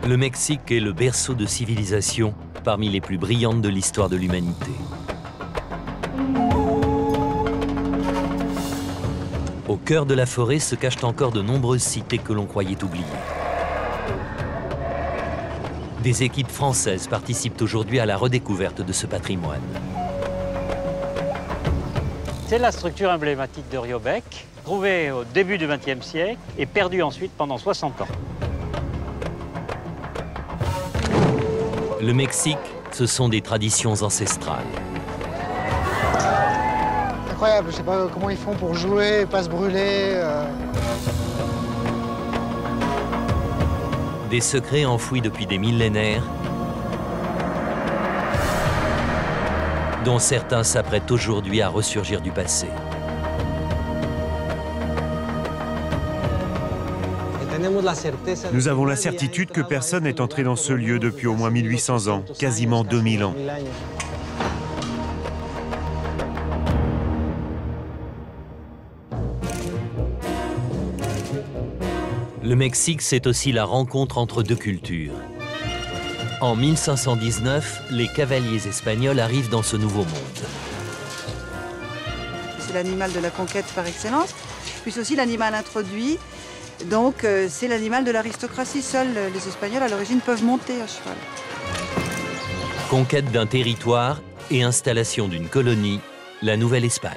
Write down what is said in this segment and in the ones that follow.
Le Mexique est le berceau de civilisation parmi les plus brillantes de l'histoire de l'humanité. Au cœur de la forêt se cachent encore de nombreuses cités que l'on croyait oubliées. Des équipes françaises participent aujourd'hui à la redécouverte de ce patrimoine. C'est la structure emblématique de Riobec, trouvée au début du XXe siècle et perdue ensuite pendant 60 ans. Le Mexique, ce sont des traditions ancestrales. Incroyable, je ne sais pas comment ils font pour jouer, pas se brûler. Des secrets enfouis depuis des millénaires, dont certains s'apprêtent aujourd'hui à ressurgir du passé. Nous avons la certitude que personne n'est entré dans ce lieu depuis au moins 1800 ans, quasiment 2000 ans. Le Mexique, c'est aussi la rencontre entre deux cultures. En 1519, les cavaliers espagnols arrivent dans ce nouveau monde. C'est l'animal de la conquête par excellence, puis aussi l'animal introduit. Donc c'est l'animal de l'aristocratie. Seuls les Espagnols à l'origine peuvent monter à cheval. Conquête d'un territoire et installation d'une colonie, la Nouvelle-Espagne.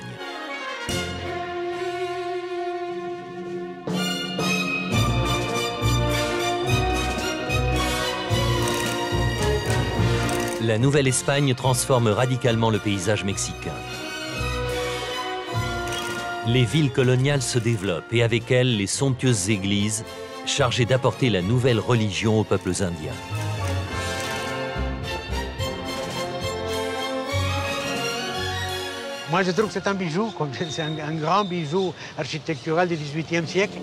La Nouvelle-Espagne transforme radicalement le paysage mexicain. Les villes coloniales se développent et avec elles les somptueuses églises chargées d'apporter la nouvelle religion aux peuples indiens. Moi, je trouve que c'est un bijou, c'est un grand bijou architectural du XVIIIe siècle.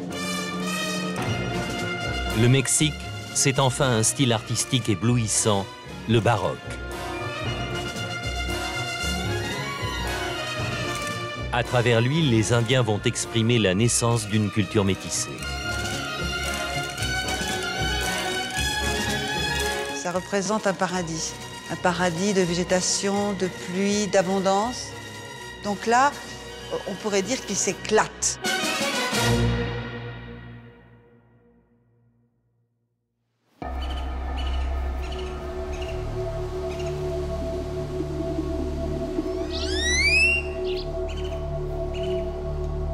Le Mexique, c'est enfin un style artistique éblouissant, le baroque. À travers lui, les Indiens vont exprimer la naissance d'une culture métissée. Ça représente un paradis de végétation, de pluie, d'abondance. Donc là, on pourrait dire qu'il s'éclate.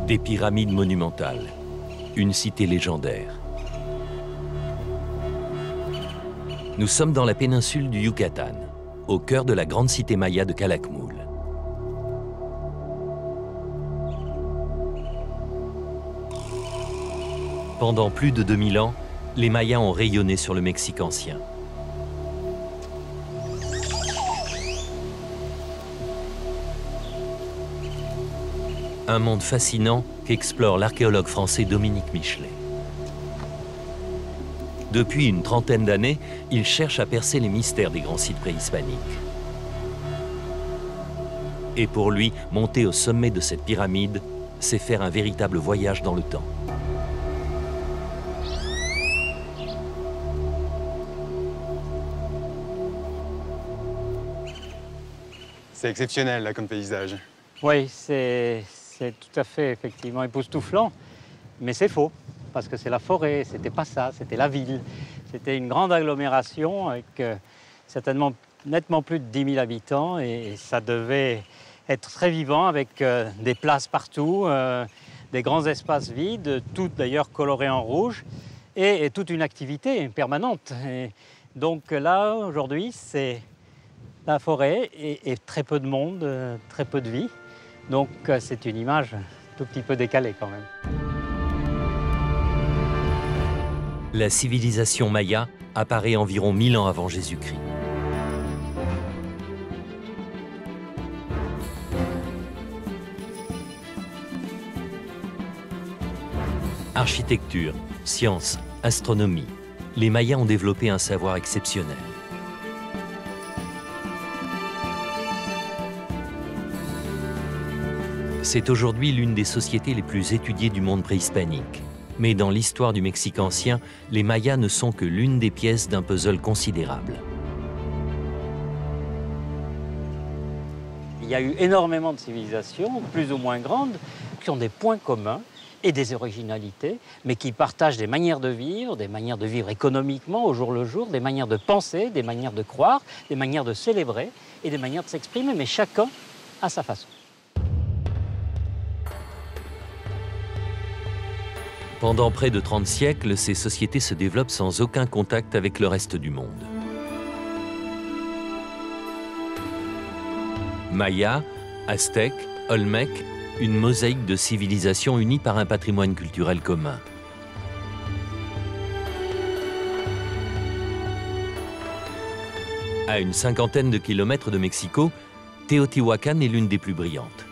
Des pyramides monumentales, une cité légendaire. Nous sommes dans la péninsule du Yucatan, au cœur de la grande cité maya de Calakmul. Pendant plus de 2000 ans, les Mayas ont rayonné sur le Mexique ancien. Un monde fascinant qu'explore l'archéologue français Dominique Michelet. Depuis une trentaine d'années, il cherche à percer les mystères des grands sites préhispaniques. Et pour lui, monter au sommet de cette pyramide, c'est faire un véritable voyage dans le temps. C'est exceptionnel là comme paysage. Oui, c'est tout à fait effectivement époustouflant, mais c'est faux, parce que c'est la forêt, c'était pas ça, c'était la ville. C'était une grande agglomération avec certainement nettement plus de 10 000 habitants et ça devait être très vivant avec des places partout, des grands espaces vides, toutes d'ailleurs colorées en rouge et toute une activité permanente. Et donc là, aujourd'hui, c'est la forêt et très peu de monde, très peu de vie. Donc c'est une image tout petit peu décalée quand même. La civilisation maya apparaît environ 1000 ans avant Jésus-Christ. Architecture, sciences, astronomie, les Mayas ont développé un savoir exceptionnel. C'est aujourd'hui l'une des sociétés les plus étudiées du monde préhispanique. Mais dans l'histoire du Mexique ancien, les Mayas ne sont que l'une des pièces d'un puzzle considérable. Il y a eu énormément de civilisations, plus ou moins grandes, qui ont des points communs et des originalités, mais qui partagent des manières de vivre économiquement au jour le jour, des manières de penser, des manières de croire, des manières de célébrer et des manières de s'exprimer, mais chacun à sa façon. Pendant près de 30 siècles, ces sociétés se développent sans aucun contact avec le reste du monde. Maya, Aztèques, Olmèques, une mosaïque de civilisations unies par un patrimoine culturel commun. À une cinquantaine de kilomètres de Mexico, Teotihuacan est l'une des plus brillantes.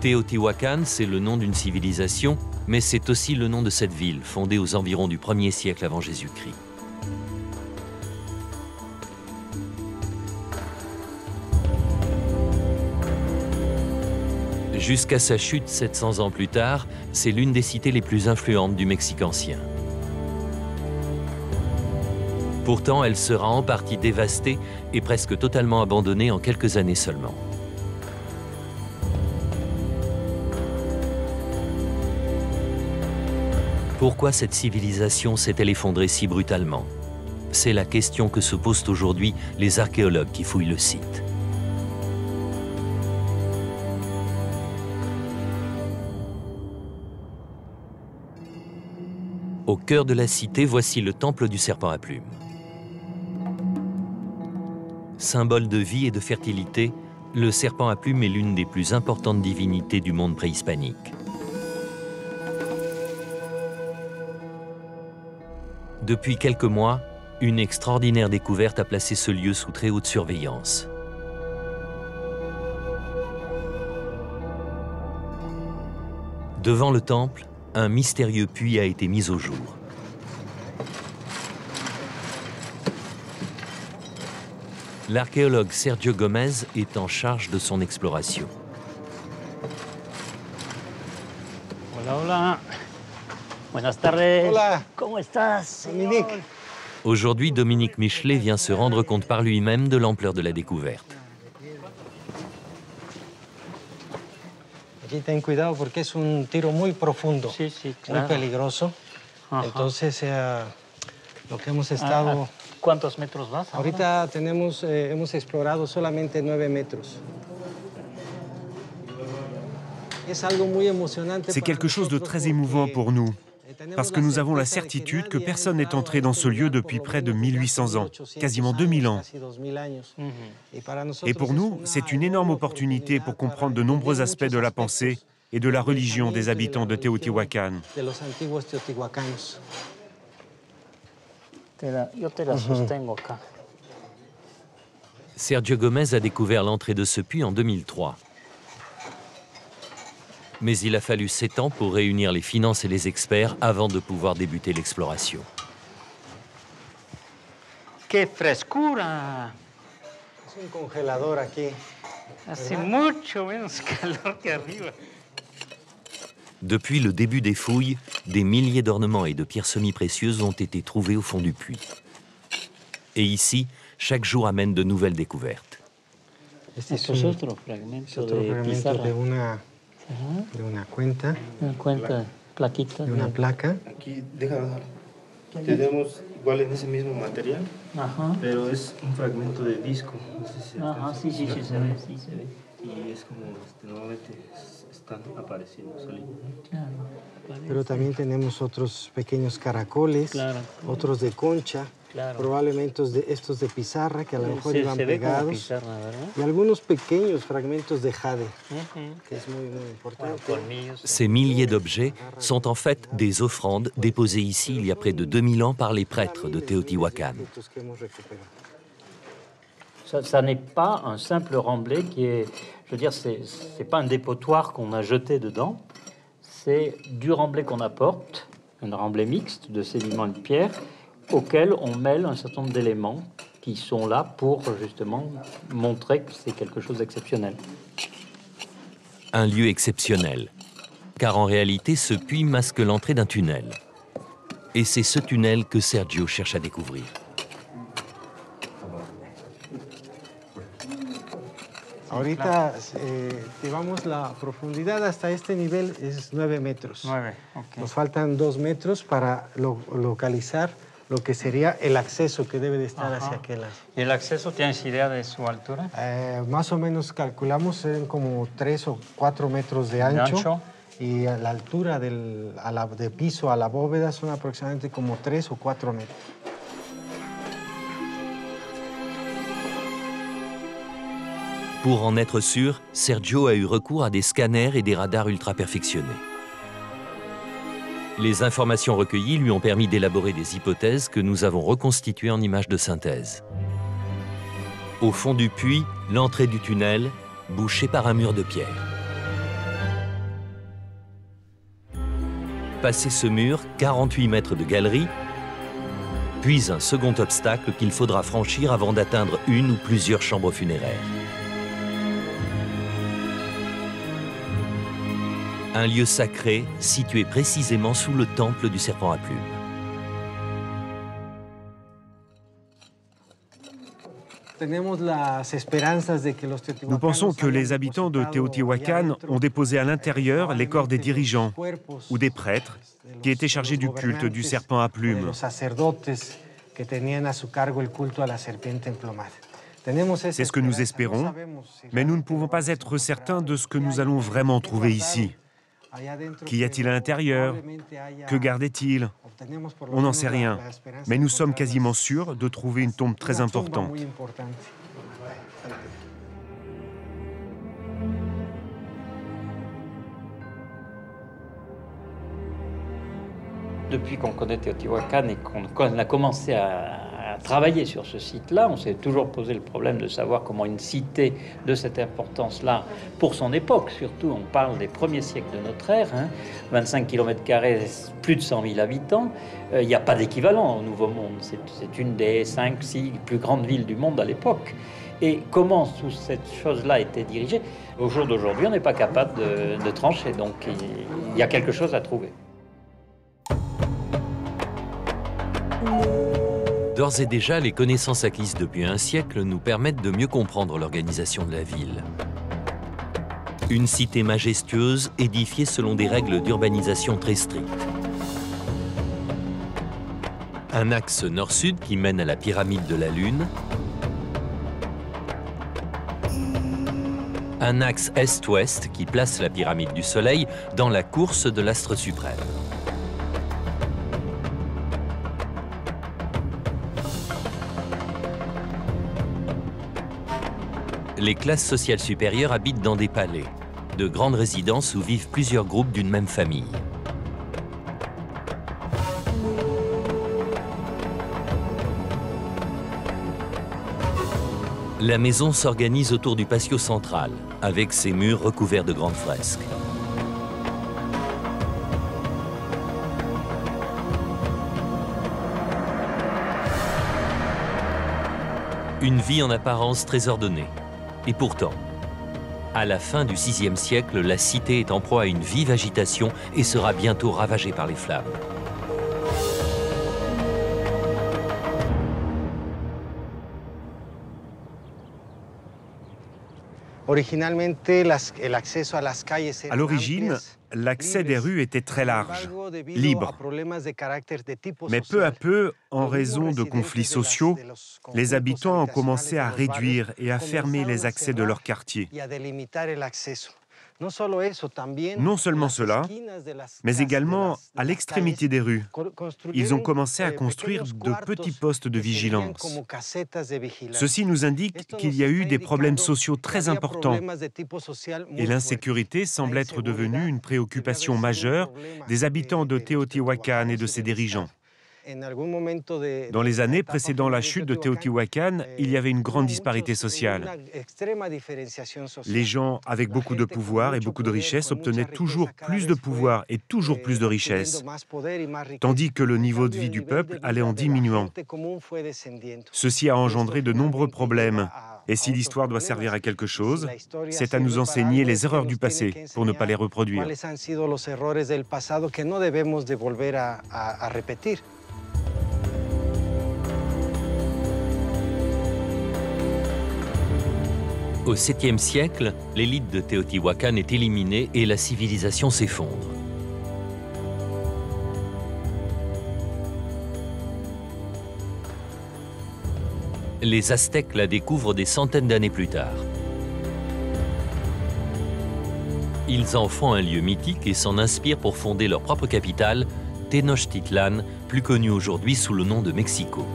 Teotihuacan, c'est le nom d'une civilisation, mais c'est aussi le nom de cette ville, fondée aux environs du 1er siècle avant Jésus-Christ. Jusqu'à sa chute 700 ans plus tard, c'est l'une des cités les plus influentes du Mexique ancien. Pourtant, elle sera en partie dévastée et presque totalement abandonnée en quelques années seulement. Pourquoi cette civilisation s'est-elle effondrée si brutalement? C'est la question que se posent aujourd'hui les archéologues qui fouillent le site. Au cœur de la cité, voici le temple du serpent à plumes. Symbole de vie et de fertilité, le serpent à plumes est l'une des plus importantes divinités du monde préhispanique. Depuis quelques mois, une extraordinaire découverte a placé ce lieu sous très haute surveillance. Devant le temple, un mystérieux puits a été mis au jour. L'archéologue Sergio Gomez est en charge de son exploration. Hola, hola. Buenas tardes. Hola. ¿Cómo estás? Dominique. Aujourd'hui, Dominique Michelet vient se rendre compte par lui-même de l'ampleur de la découverte. Aquí ten cuidado porque es un tiro muy profundo, Sí, sí, muy claro. peligroso. Ajá. Entonces, lo que hemos estado... ¿Cuántos metros vas ahora? Ahorita hemos explorado solamente 9 metros. Es algo muy emocionante. C'est para quelque chose de nosotros très porque, émouvant pour nous, tenemos parce que nous avons la certeza de certitude que nadie ha personne n'est entrado entré a dans este ce lieu lugar depuis por lo près de menos desde 1800 ans, 1800 quasiment 2000 ans. casi 2000 años. Ujú. Et pour nous, c'est une énorme opportunité pour comprendre de nombreux aspects de la pensée et de la religion des habitants de Teotihuacan. De los antiguos teotihuacanos. Yo te la sostengo acá. Sergio Gomez a découvert l'entrée de ce puits en 2003. Mais il a fallu 7 ans pour réunir les finances et les experts avant de pouvoir débuter l'exploration. ¡Qué frescura! Es un congelador aquí. Hace mucho menos calor que arriba. Depuis le début des fouilles, des milliers d'ornements et de pierres semi-précieuses ont été trouvés au fond du puits. Et ici, chaque jour amène de nouvelles découvertes. Este es Esto es un- otro es fragmento otro de fragmento pizarra. de una cuenta, Una cuenta, plaquita. de una placa. Aquí, déjame dar. Tenemos igual en ese mismo material, Ajá. pero es un fragmento de disco. No sé si Ajá, alcanza sí, a sí, sí, escuchar. se ve, sí, se ve. Y es como normalmente están apareciendo solitos. ¿no? Claro. Pero también tenemos otros pequeños caracoles, Claro. otros de concha, Claro. probablemente estos de pizarra que a lo mejor Se iban ve como pegados. pizarra, ¿verdad? Y algunos pequeños fragmentos de jade, Ujú. que es muy, muy Bueno, importante. colmillos. Ces milliers d'objets sont en fait des offrandes déposées ici il y a près de 2000 ans par les prêtres de Teotihuacan. Objetos que hemos recuperado. Ça n'est pas un simple remblai qui est, je veux dire, c'est pas un dépotoir qu'on a jeté dedans. C'est du remblai qu'on apporte un remblai mixte de sédiments et de pierres auquel on mêle un certain nombre d'éléments qui sont là pour justement montrer que c'est quelque chose d'exceptionnel. Un lieu exceptionnel, car en réalité, ce puits masque l'entrée d'un tunnel. Et c'est ce tunnel que Sergio cherche à découvrir. Ahorita llevamos la profundidad hasta este nivel es 9 metros. 9, okay. Nos faltan 2 metros para localizar lo que sería el acceso que debe de estar hacia aquel lado. ¿Y el acceso tienes idea de su altura? Más o menos calculamos en como 3 o 4 metros de ancho. Y a la altura de piso a la bóveda son aproximadamente como 3 o 4 metros. Pour en être sûr, Sergio a eu recours à des scanners et des radars ultra perfectionnés. Les informations recueillies lui ont permis d'élaborer des hypothèses que nous avons reconstituées en images de synthèse. Au fond du puits, l'entrée du tunnel, bouchée par un mur de pierre. Passé ce mur, 48 mètres de galerie, puis un second obstacle qu'il faudra franchir avant d'atteindre une ou plusieurs chambres funéraires. Un lieu sacré situé précisément sous le temple du serpent à plumes. Nous pensons que les habitants de Teotihuacan ont déposé à l'intérieur les corps des dirigeants ou des prêtres qui étaient chargés du culte du serpent à plumes. C'est ce que nous espérons, mais nous ne pouvons pas être certains de ce que nous allons vraiment trouver ici. Qu'y a-t-il à l'intérieur? Que gardait-il? On n'en sait rien, mais nous sommes quasiment sûrs de trouver une tombe très importante. Depuis qu'on connaît Teotihuacan et qu'on a commencé à travailler sur ce site-là, on s'est toujours posé le problème de savoir comment une cité de cette importance-là, pour son époque surtout, on parle des premiers siècles de notre ère, 25 km², plus de 100 000 habitants, il n'y a pas d'équivalent au Nouveau Monde. C'est une des 5-6 plus grandes villes du monde à l'époque. Et comment toute cette chose-là était dirigée, au jour d'aujourd'hui, on n'est pas capable de trancher, donc il y a quelque chose à trouver. D'ores et déjà, les connaissances acquises depuis un siècle nous permettent de mieux comprendre l'organisation de la ville. Une cité majestueuse, édifiée selon des règles d'urbanisation très strictes. Un axe nord-sud qui mène à la pyramide de la Lune. Un axe est-ouest qui place la pyramide du Soleil dans la course de l'astre suprême. Les classes sociales supérieures habitent dans des palais, de grandes résidences où vivent plusieurs groupes d'une même famille. La maison s'organise autour du patio central, avec ses murs recouverts de grandes fresques. Une vie en apparence très ordonnée. Et pourtant, à la fin du VIe siècle, la cité est en proie à une vive agitation et sera bientôt ravagée par les flammes. À l'origine, l'accès des rues était très large, libre. Mais peu à peu, en raison de conflits sociaux, les habitants ont commencé à réduire et à fermer les accès de leur quartier. Non seulement cela, mais également à l'extrémité des rues. Ils ont commencé à construire de petits postes de vigilance. Ceci nous indique qu'il y a eu des problèmes sociaux très importants et l'insécurité semble être devenue une préoccupation majeure des habitants de Teotihuacan et de ses dirigeants. Dans les années précédant la chute de Teotihuacan, il y avait une grande disparité sociale. Les gens avec beaucoup de pouvoir et beaucoup de richesses obtenaient toujours plus de pouvoir et toujours plus de richesses, tandis que le niveau de vie du peuple allait en diminuant. Ceci a engendré de nombreux problèmes. Et si l'histoire doit servir à quelque chose, c'est à nous enseigner les erreurs du passé pour ne pas les reproduire. Au 7e siècle, l'élite de Teotihuacan est éliminée et la civilisation s'effondre. Les Aztèques la découvrent des centaines d'années plus tard. Ils en font un lieu mythique et s'en inspirent pour fonder leur propre capitale, Tenochtitlan, plus connue aujourd'hui sous le nom de Mexico.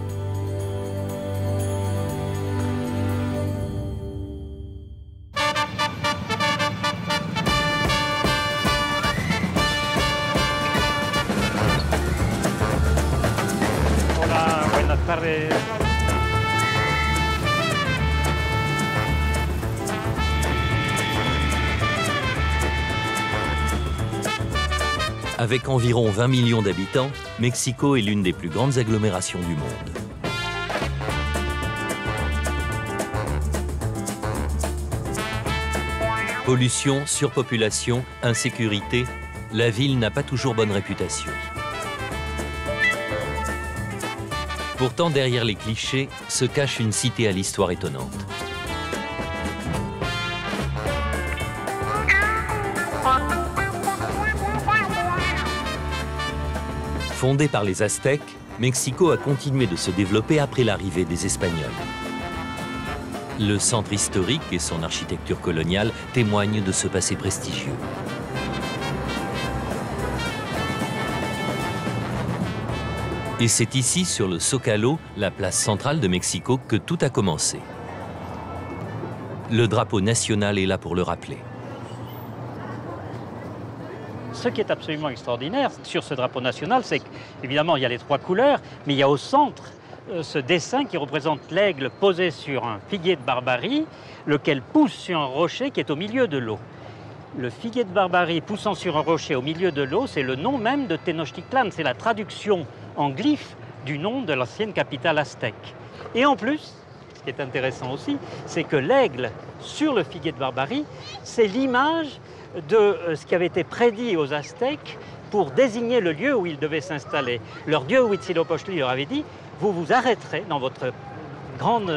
Hola, buenas tardes. Avec environ 20 millions d'habitants, Mexico est l'une des plus grandes agglomérations du monde. Pollution, surpopulation, insécurité, la ville n'a pas toujours bonne réputation. Pourtant, derrière les clichés, se cache une cité à l'histoire étonnante. Fondée par les Aztèques, Mexico a continué de se développer après l'arrivée des Espagnols. Le centre historique et son architecture coloniale témoignent de ce passé prestigieux. Et c'est ici, sur le Zócalo, la place centrale de Mexico, que tout a commencé. Le drapeau national est là pour le rappeler. Ce qui est absolument extraordinaire sur ce drapeau national, c'est qu'évidemment, il y a les 3 couleurs, mais il y a au centre ce dessin qui représente l'aigle posé sur un figuier de Barbarie, lequel pousse sur un rocher qui est au milieu de l'eau. Le figuier de Barbarie poussant sur un rocher au milieu de l'eau, c'est le nom même de Tenochtitlan, c'est la traduction en glyphe du nom de l'ancienne capitale aztèque. Et en plus, ce qui est intéressant aussi, c'est que l'aigle sur le figuier de Barbarie, c'est l'image de ce qui avait été prédit aux Aztèques pour désigner le lieu où ils devaient s'installer. Leur dieu Huitzilopochtli leur avait dit « Vous vous arrêterez dans votre grande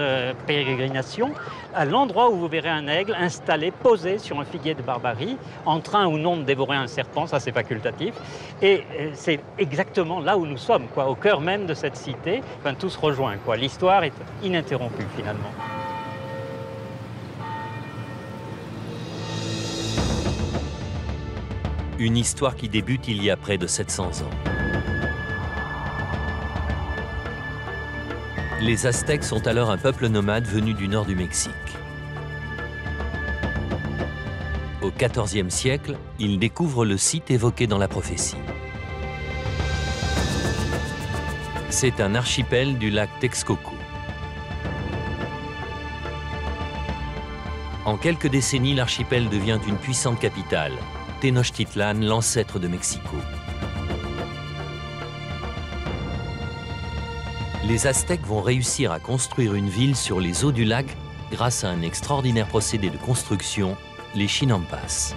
pérégrination à l'endroit où vous verrez un aigle installé, posé sur un figuier de Barbarie, en train ou non de dévorer un serpent, ça c'est facultatif. » Et c'est exactement là où nous sommes, quoi, au cœur même de cette cité. Enfin, tout se rejoint, quoi. L'histoire est ininterrompue finalement. Une histoire qui débute il y a près de 700 ans. Les Aztèques sont alors un peuple nomade venu du nord du Mexique. Au XIVe siècle, ils découvrent le site évoqué dans la prophétie. C'est un archipel du lac Texcoco. En quelques décennies, l'archipel devient une puissante capitale, Tenochtitlan, l'ancêtre de Mexico. Les Aztèques vont réussir à construire une ville sur les eaux du lac grâce à un extraordinaire procédé de construction, les chinampas.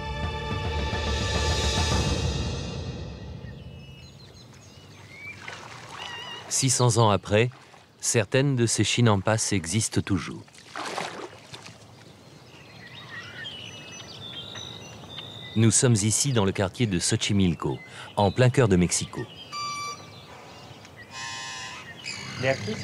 « 600 ans après, certaines de ces chinampas existent toujours. Nous sommes ici dans le quartier de Xochimilco, en plein cœur de Mexico. De aquí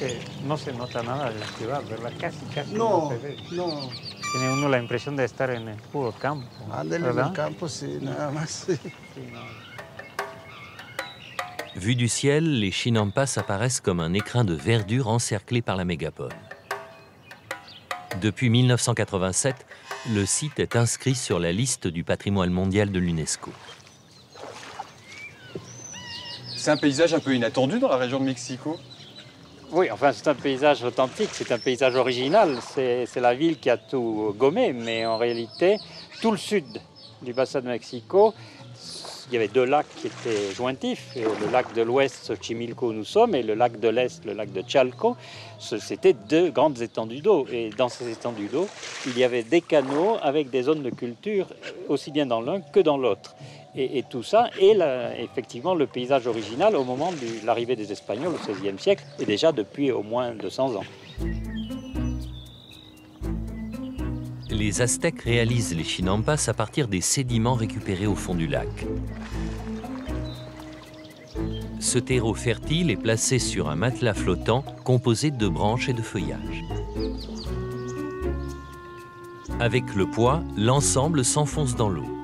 no se nota nada de la ciudad, ¿verdad? Casi no se ve. No. Tiene uno la impresión de estar en el puro campo. Ándale, en el campo, sí, nada más. Vu du ciel, les chinampas apparaissent comme un écrin de verdure encerclé par la mégapole. Depuis 1987, le site est inscrit sur la liste du patrimoine mondial de l'UNESCO. C'est un paysage un peu inattendu dans la région de Mexico. Oui, enfin c'est un paysage authentique, c'est un paysage original. C'est la ville qui a tout gommé, mais en réalité, tout le sud du bassin de Mexico, il y avait deux lacs qui étaient jointifs. Le lac de l'ouest, Xochimilco où nous sommes, et le lac de l'est, le lac de Chalco. C'était deux grandes étendues d'eau. Et dans ces étendues d'eau, il y avait des canaux avec des zones de culture, aussi bien dans l'un que dans l'autre. Et tout ça est effectivement le paysage original au moment de l'arrivée des Espagnols au XVIe siècle, et déjà depuis au moins 200 ans. Les Aztèques réalisent les chinampas à partir des sédiments récupérés au fond du lac. Ce terreau fertile est placé sur un matelas flottant composé de branches et de feuillages. Avec le poids, l'ensemble s'enfonce dans l'eau.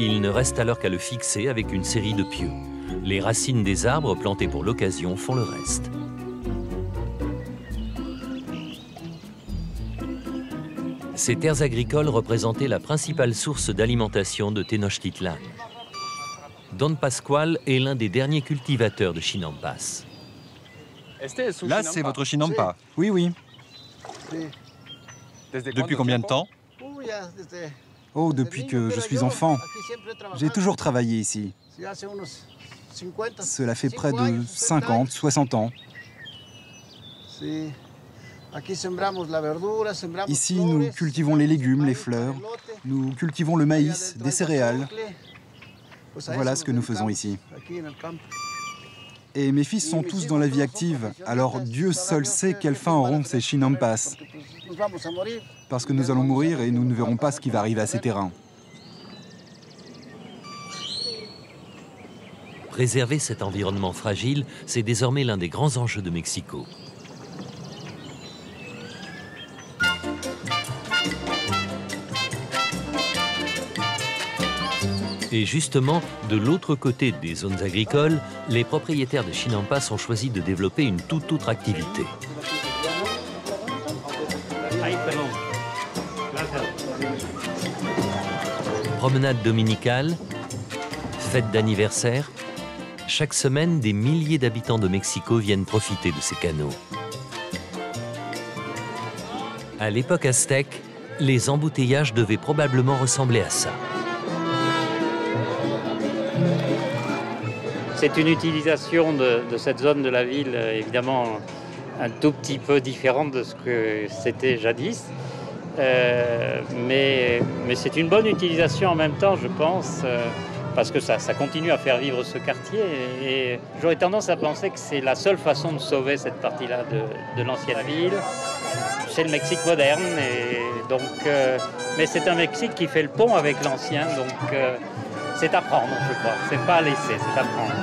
Il ne reste alors qu'à le fixer avec une série de pieux. Les racines des arbres plantés pour l'occasion font le reste. Ces terres agricoles représentaient la principale source d'alimentation de Tenochtitlan. Don Pascual est l'un des derniers cultivateurs de chinampas. Là, c'est votre chinampa. Oui, oui. Depuis combien de temps? Oh, depuis que je suis enfant. J'ai toujours travaillé ici. Cela fait près de 50, 60 ans. Ici, nous cultivons les légumes, les fleurs. Nous cultivons le maïs, des céréales. Voilà ce que nous faisons ici. Et mes fils sont tous dans la vie active, alors Dieu seul sait quelle fin auront ces chinampas. Parce que nous allons mourir et nous ne verrons pas ce qui va arriver à ces terrains. Préserver cet environnement fragile, c'est désormais l'un des grands enjeux de Mexico. Et justement, de l'autre côté des zones agricoles, les propriétaires de chinampas ont choisi de développer une toute autre activité. Promenade dominicale, fête d'anniversaire, chaque semaine, des milliers d'habitants de Mexico viennent profiter de ces canaux. À l'époque aztèque, les embouteillages devaient probablement ressembler à ça. C'est une utilisation de cette zone de la ville, évidemment, un tout petit peu différente de ce que c'était jadis. Mais c'est une bonne utilisation en même temps, je pense, parce que ça continue à faire vivre ce quartier. Et j'aurais tendance à penser que c'est la seule façon de sauver cette partie-là de l'ancienne ville. C'est le Mexique moderne, et donc, mais c'est un Mexique qui fait le pont avec l'ancien, donc c'est à prendre, je crois. C'est pas à laisser, c'est à prendre.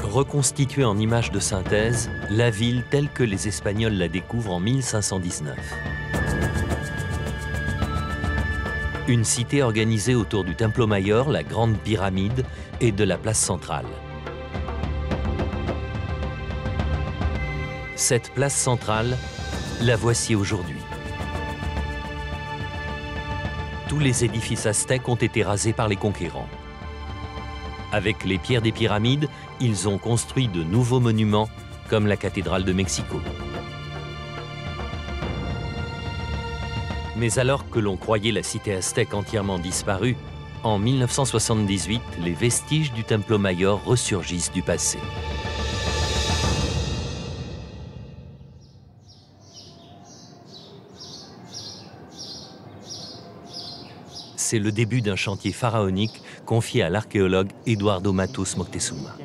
Reconstituée en image de synthèse, la ville telle que les Espagnols la découvrent en 1519. Une cité organisée autour du Templo Mayor, la grande pyramide, et de la place centrale. Cette place centrale, la voici aujourd'hui. Tous les édifices aztèques ont été rasés par les conquérants. Avec les pierres des pyramides, ils ont construit de nouveaux monuments, comme la cathédrale de Mexico. Mais alors que l'on croyait la cité aztèque entièrement disparue, en 1978, les vestiges du Templo Mayor ressurgissent du passé. C'est le début d'un chantier pharaonique confié à l'archéologue Eduardo Matos Moctezuma.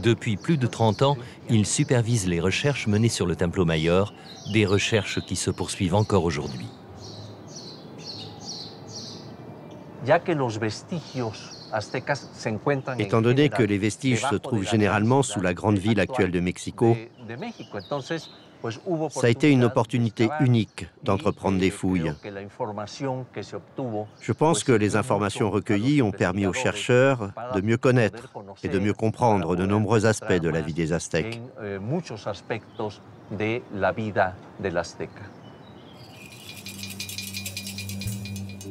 Depuis plus de 30 ans, il supervise les recherches menées sur le Templo Mayor, des recherches qui se poursuivent encore aujourd'hui. Étant donné que les vestiges se trouvent généralement sous la grande ville actuelle de Mexico, ça a été une opportunité unique d'entreprendre des fouilles. Je pense que les informations recueillies ont permis aux chercheurs de mieux connaître et de mieux comprendre de nombreux aspects de la vie des Aztèques.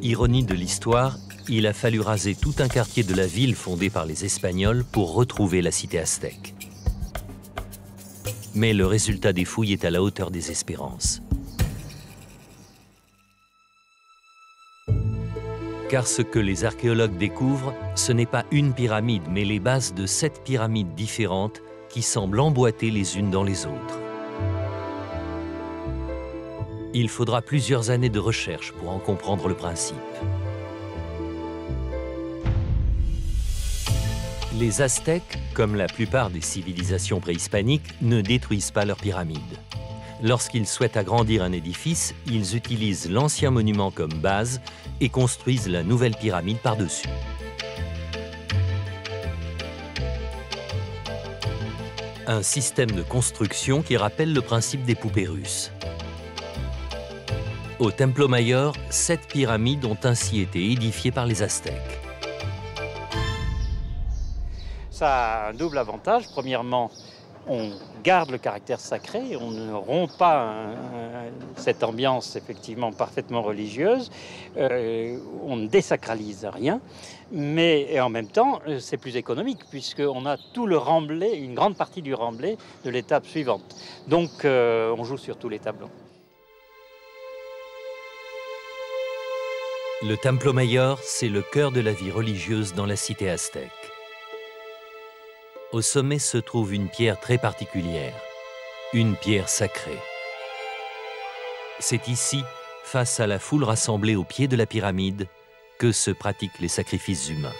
Ironie de l'histoire, il a fallu raser tout un quartier de la ville fondée par les Espagnols pour retrouver la cité aztèque. Mais le résultat des fouilles est à la hauteur des espérances. Car ce que les archéologues découvrent, ce n'est pas une pyramide, mais les bases de 7 pyramides différentes qui semblent emboîtées les unes dans les autres. Il faudra plusieurs années de recherche pour en comprendre le principe. Les Aztèques, comme la plupart des civilisations préhispaniques, ne détruisent pas leurs pyramides. Lorsqu'ils souhaitent agrandir un édifice, ils utilisent l'ancien monument comme base et construisent la nouvelle pyramide par-dessus. Un système de construction qui rappelle le principe des poupées russes. Au Templo Mayor, 7 pyramides ont ainsi été édifiées par les Aztèques. Ça a un double avantage. Premièrement, on garde le caractère sacré, on ne rompt pas cette ambiance effectivement parfaitement religieuse, on ne désacralise rien, mais en même temps, c'est plus économique puisqu'on a tout le remblai, une grande partie du remblai de l'étape suivante. Donc, on joue sur tous les tableaux. Le Templo Mayor, c'est le cœur de la vie religieuse dans la cité aztèque. Au sommet se trouve une pierre très particulière, une pierre sacrée. C'est ici, face à la foule rassemblée au pied de la pyramide, que se pratiquent les sacrifices humains.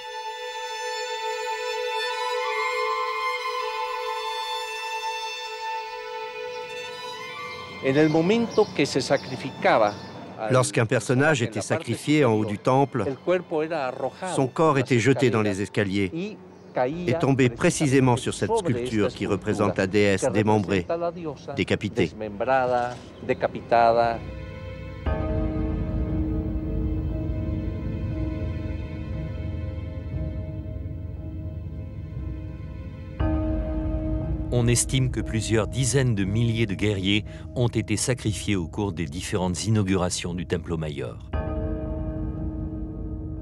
Lorsqu'un personnage était sacrifié en haut du temple, son corps était jeté dans les escaliers et tombé précisément sur cette sculpture qui représente la déesse démembrée, décapitée. On estime que plusieurs dizaines de milliers de guerriers ont été sacrifiés au cours des différentes inaugurations du Templo Mayor.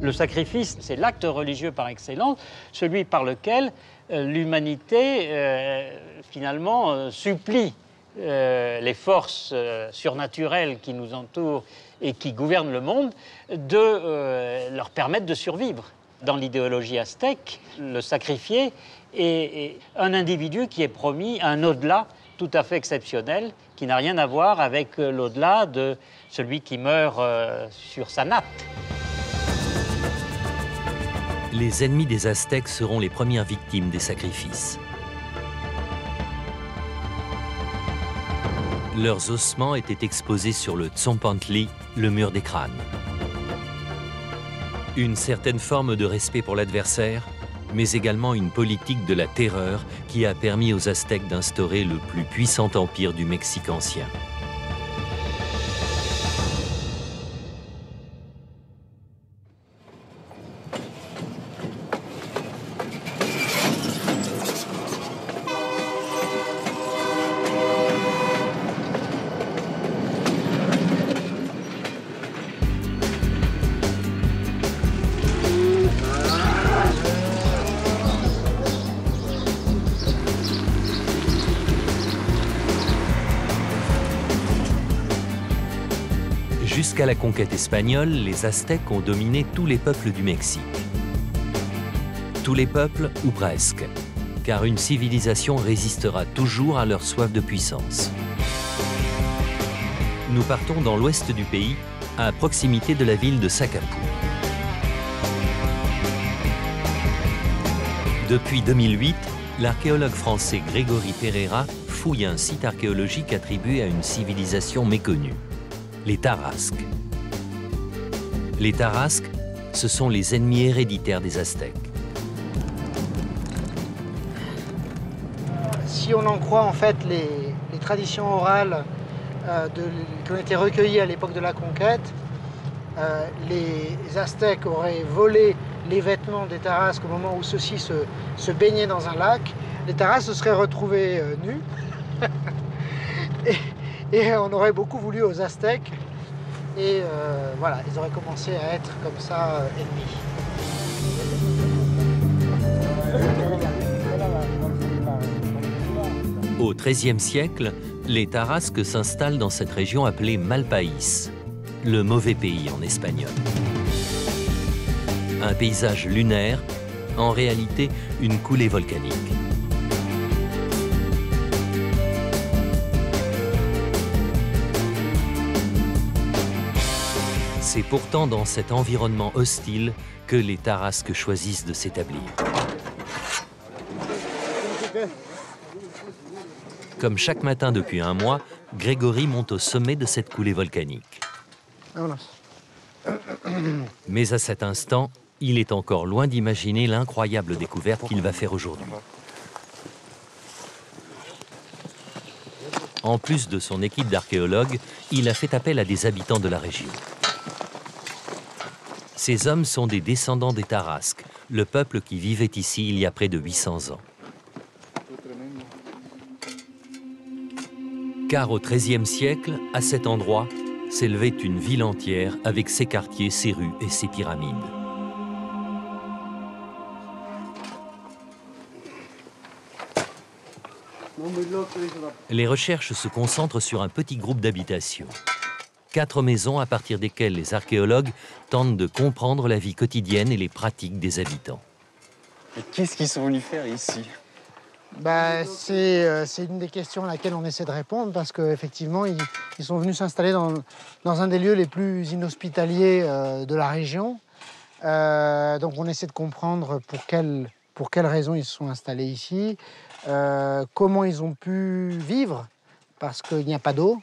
Le sacrifice, c'est l'acte religieux par excellence, celui par lequel l'humanité, finalement, supplie les forces surnaturelles qui nous entourent et qui gouvernent le monde de leur permettre de survivre. Dans l'idéologie aztèque, le sacrifié est un individu qui est promis un au-delà tout à fait exceptionnel, qui n'a rien à voir avec l'au-delà de celui qui meurt sur sa natte. Les ennemis des Aztèques seront les premières victimes des sacrifices. Leurs ossements étaient exposés sur le Tzompantli, le mur des crânes. Une certaine forme de respect pour l'adversaire, mais également une politique de la terreur qui a permis aux Aztèques d'instaurer le plus puissant empire du Mexique ancien. Jusqu'à la conquête espagnole, les Aztèques ont dominé tous les peuples du Mexique. Tous les peuples, ou presque, car une civilisation résistera toujours à leur soif de puissance. Nous partons dans l'ouest du pays, à proximité de la ville de Sacapú. Depuis 2008, l'archéologue français Grégory Pereira fouille un site archéologique attribué à une civilisation méconnue, les Tarasques. Les Tarasques, ce sont les ennemis héréditaires des Aztèques. Si on en croit en fait les traditions orales qui ont été recueillies à l'époque de la conquête, les Aztèques auraient volé les vêtements des Tarasques au moment où ceux-ci se baignaient dans un lac. Les Tarasques se seraient retrouvés nus et on aurait beaucoup voulu aux Aztèques. Et voilà, ils auraient commencé à être comme ça ennemis. Au XIIIe siècle, les Tarasques s'installent dans cette région appelée Malpaís, le mauvais pays en espagnol. Un paysage lunaire, en réalité une coulée volcanique. C'est pourtant dans cet environnement hostile que les Tarasques choisissent de s'établir. Comme chaque matin depuis un mois, Grégory monte au sommet de cette coulée volcanique. Mais à cet instant, il est encore loin d'imaginer l'incroyable découverte qu'il va faire aujourd'hui. En plus de son équipe d'archéologues, il a fait appel à des habitants de la région. Ces hommes sont des descendants des Tarasques, le peuple qui vivait ici il y a près de 800 ans. Car au XIIIe siècle, à cet endroit, s'élevait une ville entière avec ses quartiers, ses rues et ses pyramides. Les recherches se concentrent sur un petit groupe d'habitations. 4 maisons à partir desquelles les archéologues tentent de comprendre la vie quotidienne et les pratiques des habitants. Et qu'est-ce qu'ils sont venus faire ici ? C'est une des questions à laquelle on essaie de répondre parce qu'effectivement, ils sont venus s'installer dans un des lieux les plus inhospitaliers de la région. Donc on essaie de comprendre pour quelles raisons ils se sont installés ici, comment ils ont pu vivre, parce qu'il n'y a pas d'eau,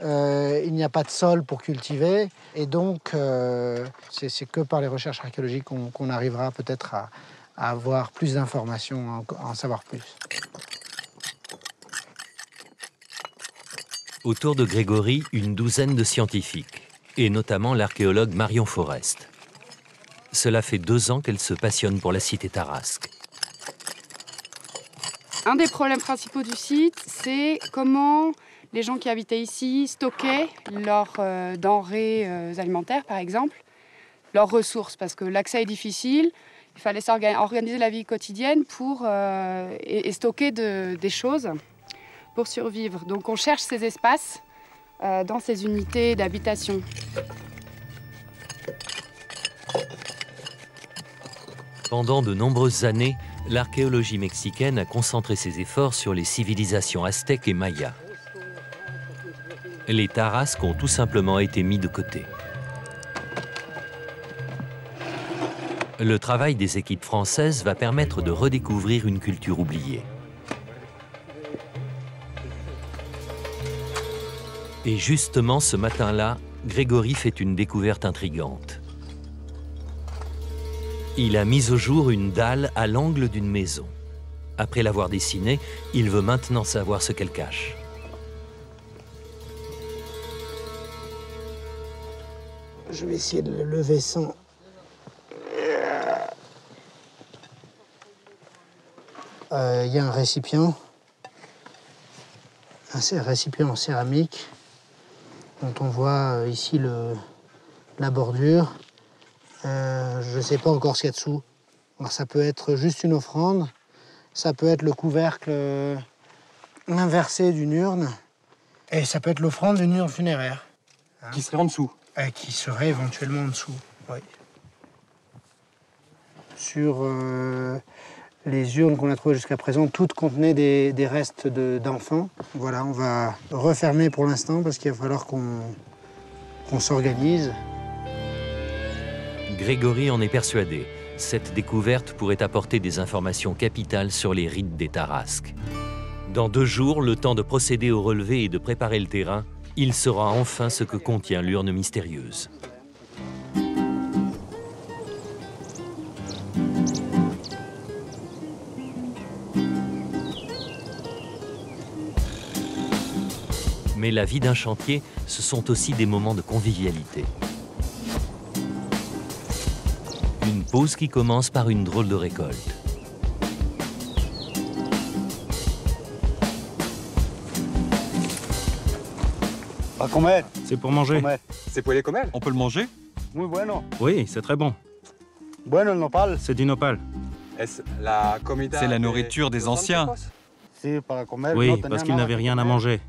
il n'y a pas de sol pour cultiver. Et donc, c'est que par les recherches archéologiques qu'on arrivera peut-être à avoir plus d'informations, à en savoir plus. Autour de Grégory, une douzaine de scientifiques, et notamment l'archéologue Marion Forest. Cela fait 2 ans qu'elle se passionne pour la cité Tarasque. Un des problèmes principaux du site, c'est comment les gens qui habitaient ici stockaient leurs denrées alimentaires, par exemple, leurs ressources, parce que l'accès est difficile. Il fallait organiser la vie quotidienne et stocker des choses pour survivre. Donc on cherche ces espaces dans ces unités d'habitation. Pendant de nombreuses années, l'archéologie mexicaine a concentré ses efforts sur les civilisations aztèques et mayas. Les Tarasques ont tout simplement été mis de côté. Le travail des équipes françaises va permettre de redécouvrir une culture oubliée. Et justement, ce matin-là, Grégory fait une découverte intrigante. Il a mis au jour une dalle à l'angle d'une maison. Après l'avoir dessinée, il veut maintenant savoir ce qu'elle cache. Je vais essayer de le lever sans... Il y a un récipient en céramique dont on voit ici la bordure. Je ne sais pas encore ce qu'il y a dessous. Alors, ça peut être juste une offrande, ça peut être le couvercle inversé d'une urne, et ça peut être l'offrande d'une urne funéraire. Qui serait en dessous. Qui serait éventuellement en dessous, oui. Sur les urnes qu'on a trouvées jusqu'à présent, toutes contenaient des restes d'enfants. Voilà, on va refermer pour l'instant parce qu'il va falloir qu'on s'organise. Grégory en est persuadé. Cette découverte pourrait apporter des informations capitales sur les rites des Tarasques. Dans 2 jours, le temps de procéder au relevé et de préparer le terrain, il saura enfin ce que contient l'urne mystérieuse. Mais la vie d'un chantier, ce sont aussi des moments de convivialité. Une pause qui commence par une drôle de récolte. C'est pour manger. C'est pour les comer. On peut le manger? Oui, c'est très bon. C'est du nopal. C'est la nourriture des anciens. Oui, parce qu'ils n'avaient rien à manger.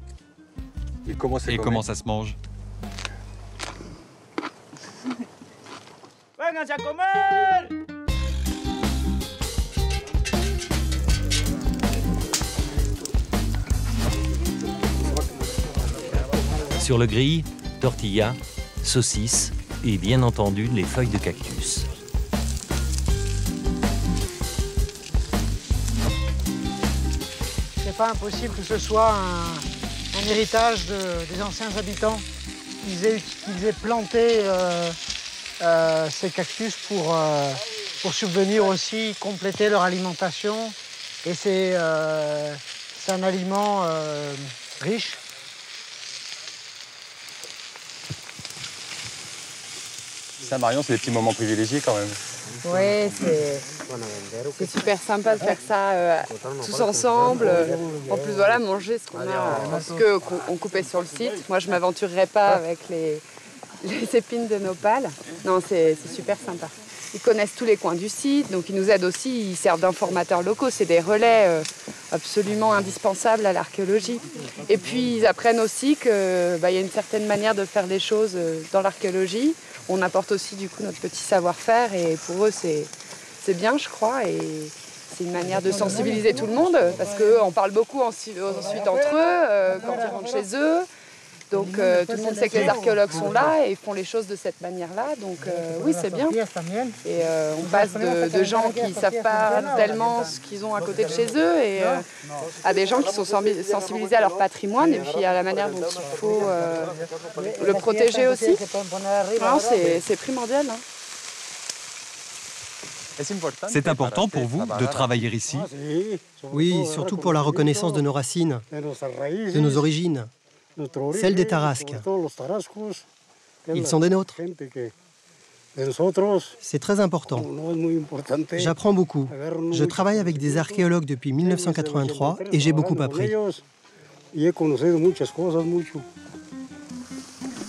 Et comment ça se mange? Sur le grill, tortillas, saucisses et bien entendu les feuilles de cactus. C'est pas impossible que ce soit un héritage des anciens habitants. Ils aient planté ces cactus pour subvenir aussi, compléter leur alimentation. Et c'est un aliment riche. Ça, Marion, c'est des petits moments privilégiés quand même. Oui, c'est super sympa de faire ça tous ensemble. En plus, voilà, manger ce qu'on coupait sur le site. Moi, je ne m'aventurerais pas avec les épines de nopal. Non, c'est super sympa. Ils connaissent tous les coins du site, donc ils nous aident aussi. Ils servent d'informateurs locaux. C'est des relais absolument indispensables à l'archéologie. Et puis, ils apprennent aussi qu'il y a une certaine manière de faire les choses dans l'archéologie. On apporte aussi du coup notre petit savoir-faire et pour eux c'est bien, je crois, et c'est une manière de sensibiliser tout le monde parce qu'on parle beaucoup ensuite entre eux quand ils rentrent chez eux. Donc tout le monde sait que les archéologues sont là et font les choses de cette manière-là. Donc oui, c'est bien. Et on passe de gens qui ne savent pas tellement ce qu'ils ont à côté de chez eux et à des gens qui sont sensibilisés à leur patrimoine et puis à la manière dont il faut le protéger aussi. C'est primordial. Hein. C'est important pour vous de travailler ici? Oui, surtout pour la reconnaissance de nos racines, de nos origines. Celle des Tarasques. Ils sont des nôtres. C'est très important. J'apprends beaucoup. Je travaille avec des archéologues depuis 1983 et j'ai beaucoup appris.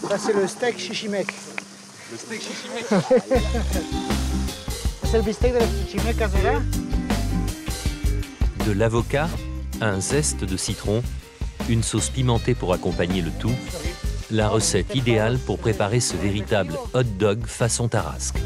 Ça, c'est le steak chichimec. Le steak chichimec. C'est le bistec de la chichimec casera. De l'avocat, un zeste de citron, une sauce pimentée pour accompagner le tout, la recette idéale pour préparer ce véritable hot dog façon Tarasque.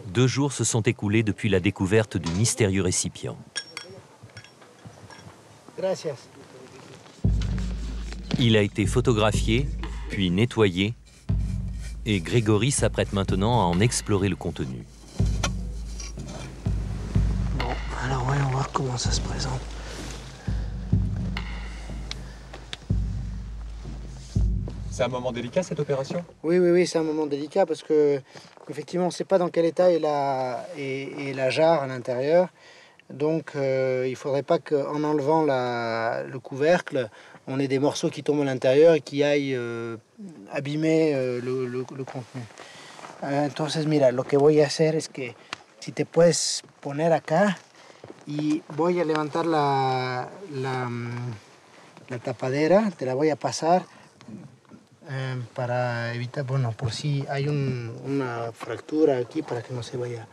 Deux jours se sont écoulés depuis la découverte du mystérieux récipient. Gracias. Il a été photographié, puis nettoyé, et Grégory s'apprête maintenant à en explorer le contenu. Bon, alors voyons voir comment ça se présente. C'est un moment délicat cette opération? Oui, c'est un moment délicat parce que effectivement, on ne sait pas dans quel état est la jarre à l'intérieur. Donc, il ne faudrait pas qu'en enlevant le couvercle, on ait des morceaux qui tombent à l'intérieur et qui aillent abîmer le contenu. Entonces, mira, lo que voy a hacer es que si te puedes poner acá y voy a levantar la tapadera, te la voy a pasar para evitar, bueno, por si hay una fractura aquí para que no se vaya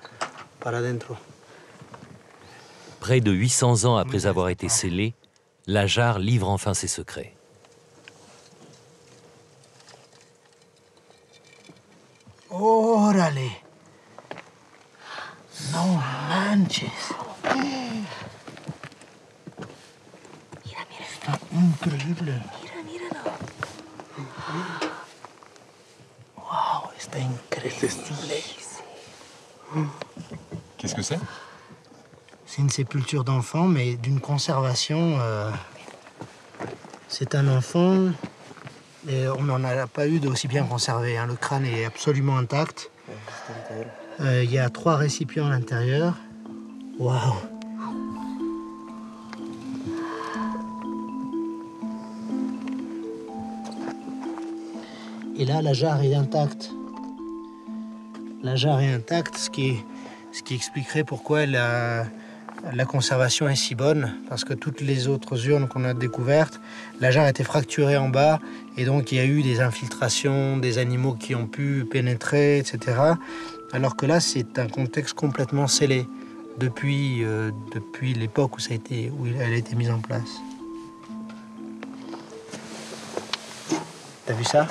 para adentro. Près de 800 ans après avoir été scellée, la jarre livre enfin ses secrets. Órale. No manches. Está increíble. Wow, está increíble. Qu'est-ce que c'est? C'est une sépulture d'enfant, mais d'une conservation. C'est un enfant, et on n'en a pas eu d'aussi bien conservé. Hein. Le crâne est absolument intact. Il y a 3 récipients à l'intérieur. Waouh! Et là, la jarre est intacte. La jarre est intacte, ce qui expliquerait pourquoi la conservation est si bonne. Parce que toutes les autres urnes qu'on a découvertes, la jarre était fracturée en bas. Et donc, il y a eu des infiltrations, des animaux qui ont pu pénétrer, etc. Alors que là, c'est un contexte complètement scellé depuis l'époque où elle a été mise en place. T'as vu ça?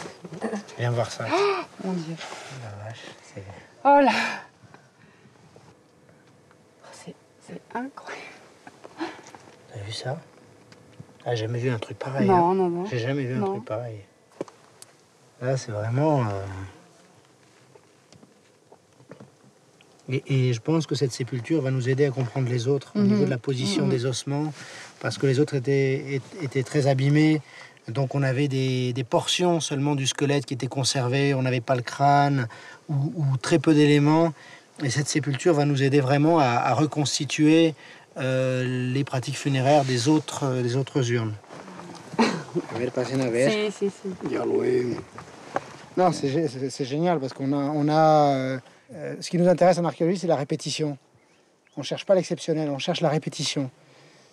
Viens voir ça. Oh, mon Dieu. La vache, c'est... Oh là. C'est incroyable. T'as vu ça? Ah, j'ai jamais vu un truc pareil. Non, hein. non. J'ai jamais vu un truc pareil. Là, c'est vraiment... Et je pense que cette sépulture va nous aider à comprendre les autres au niveau de la position des ossements, parce que les autres étaient très abîmés. Donc on avait des portions seulement du squelette qui étaient conservées, on n'avait pas le crâne ou très peu d'éléments. Et cette sépulture va nous aider vraiment à reconstituer les pratiques funéraires des autres urnes. A ver, pasen a ver. Si. Ya lo he. Non, c'est génial parce qu'on a ce qui nous intéresse en archéologie, c'est la répétition. On ne cherche pas l'exceptionnel, on cherche la répétition.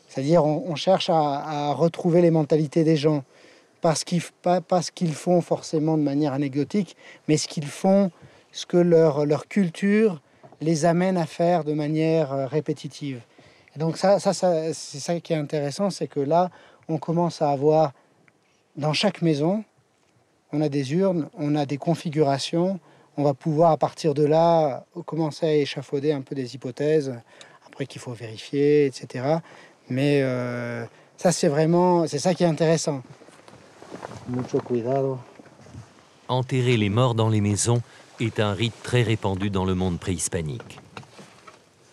C'est-à-dire on cherche à retrouver les mentalités des gens. Pas ce qu'ils font forcément de manière anecdotique, mais ce qu'ils font, ce que leur culture les amène à faire de manière répétitive. Et donc c'est ça qui est intéressant, c'est que là, on commence à avoir, dans chaque maison, on a des urnes, on a des configurations, on va pouvoir à partir de là commencer à échafauder un peu des hypothèses, après qu'il faut vérifier, etc. Mais ça c'est ça qui est intéressant. Mucho cuidado. Enterrer les morts dans les maisons est un rite très répandu dans le monde préhispanique.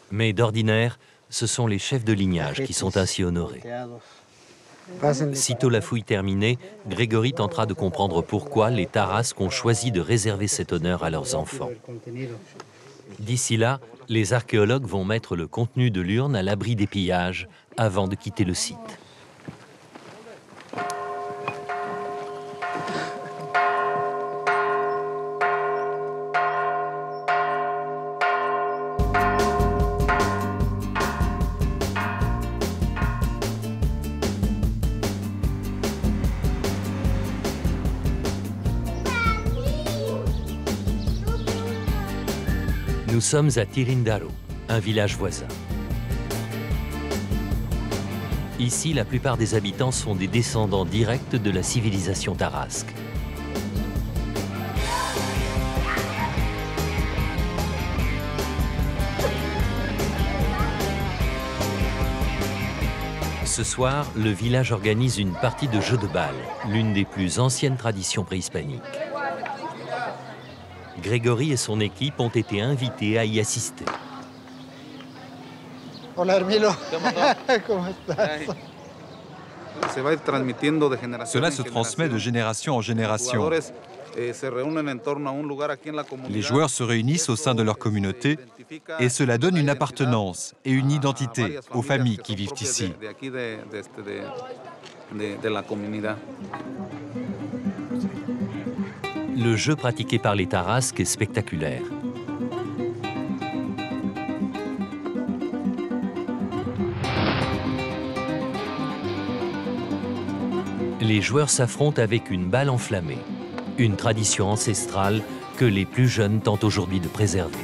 Mais d'ordinaire, ce sont les chefs de lignage qui sont ainsi honorés. Sitôt la fouille terminée, Grégory tentera de comprendre pourquoi les Tarasques ont choisi de réserver cet honneur à leurs enfants. D'ici là, les archéologues vont mettre le contenu de l'urne à l'abri des pillages avant de quitter le site. Nous sommes à Tirindaro, un village voisin. Ici, la plupart des habitants sont des descendants directs de la civilisation tarasque. Ce soir, le village organise une partie de jeu de balle, l'une des plus anciennes traditions préhispaniques. Grégory et son équipe ont été invités à y assister. Hola, Hermilo. Comment estás? Cela se transmet de génération en génération. Les joueurs se réunissent au sein de leur communauté et cela donne une appartenance et une identité aux familles qui vivent ici. Le jeu pratiqué par les Tarasques est spectaculaire. Les joueurs s'affrontent avec une balle enflammée, une tradition ancestrale que les plus jeunes tentent aujourd'hui de préserver.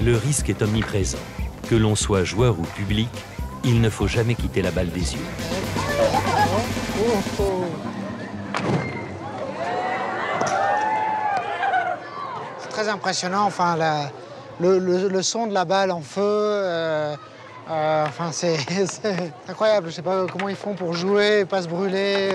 Le risque est omniprésent. Que l'on soit joueur ou public, il ne faut jamais quitter la balle des yeux. C'est très impressionnant, enfin, le son de la balle en feu, enfin, c'est incroyable. Je ne sais pas comment ils font pour jouer et pas se brûler.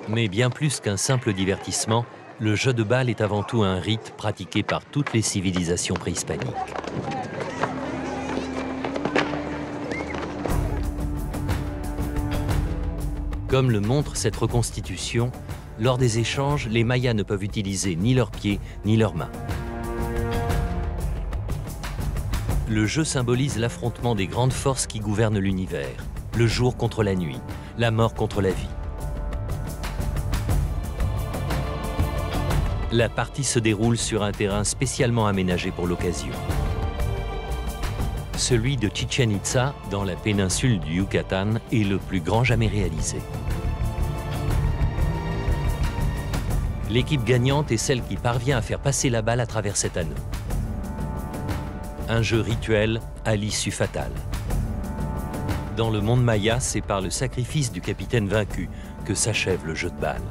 Mais bien plus qu'un simple divertissement, le jeu de balle est avant tout un rite pratiqué par toutes les civilisations préhispaniques. Comme le montre cette reconstitution, lors des échanges, les Mayas ne peuvent utiliser ni leurs pieds ni leurs mains. Le jeu symbolise l'affrontement des grandes forces qui gouvernent l'univers, le jour contre la nuit, la mort contre la vie. La partie se déroule sur un terrain spécialement aménagé pour l'occasion. Celui de Chichén Itzá, dans la péninsule du Yucatan, est le plus grand jamais réalisé. L'équipe gagnante est celle qui parvient à faire passer la balle à travers cet anneau. Un jeu rituel à l'issue fatale. Dans le monde maya, c'est par le sacrifice du capitaine vaincu que s'achève le jeu de balle.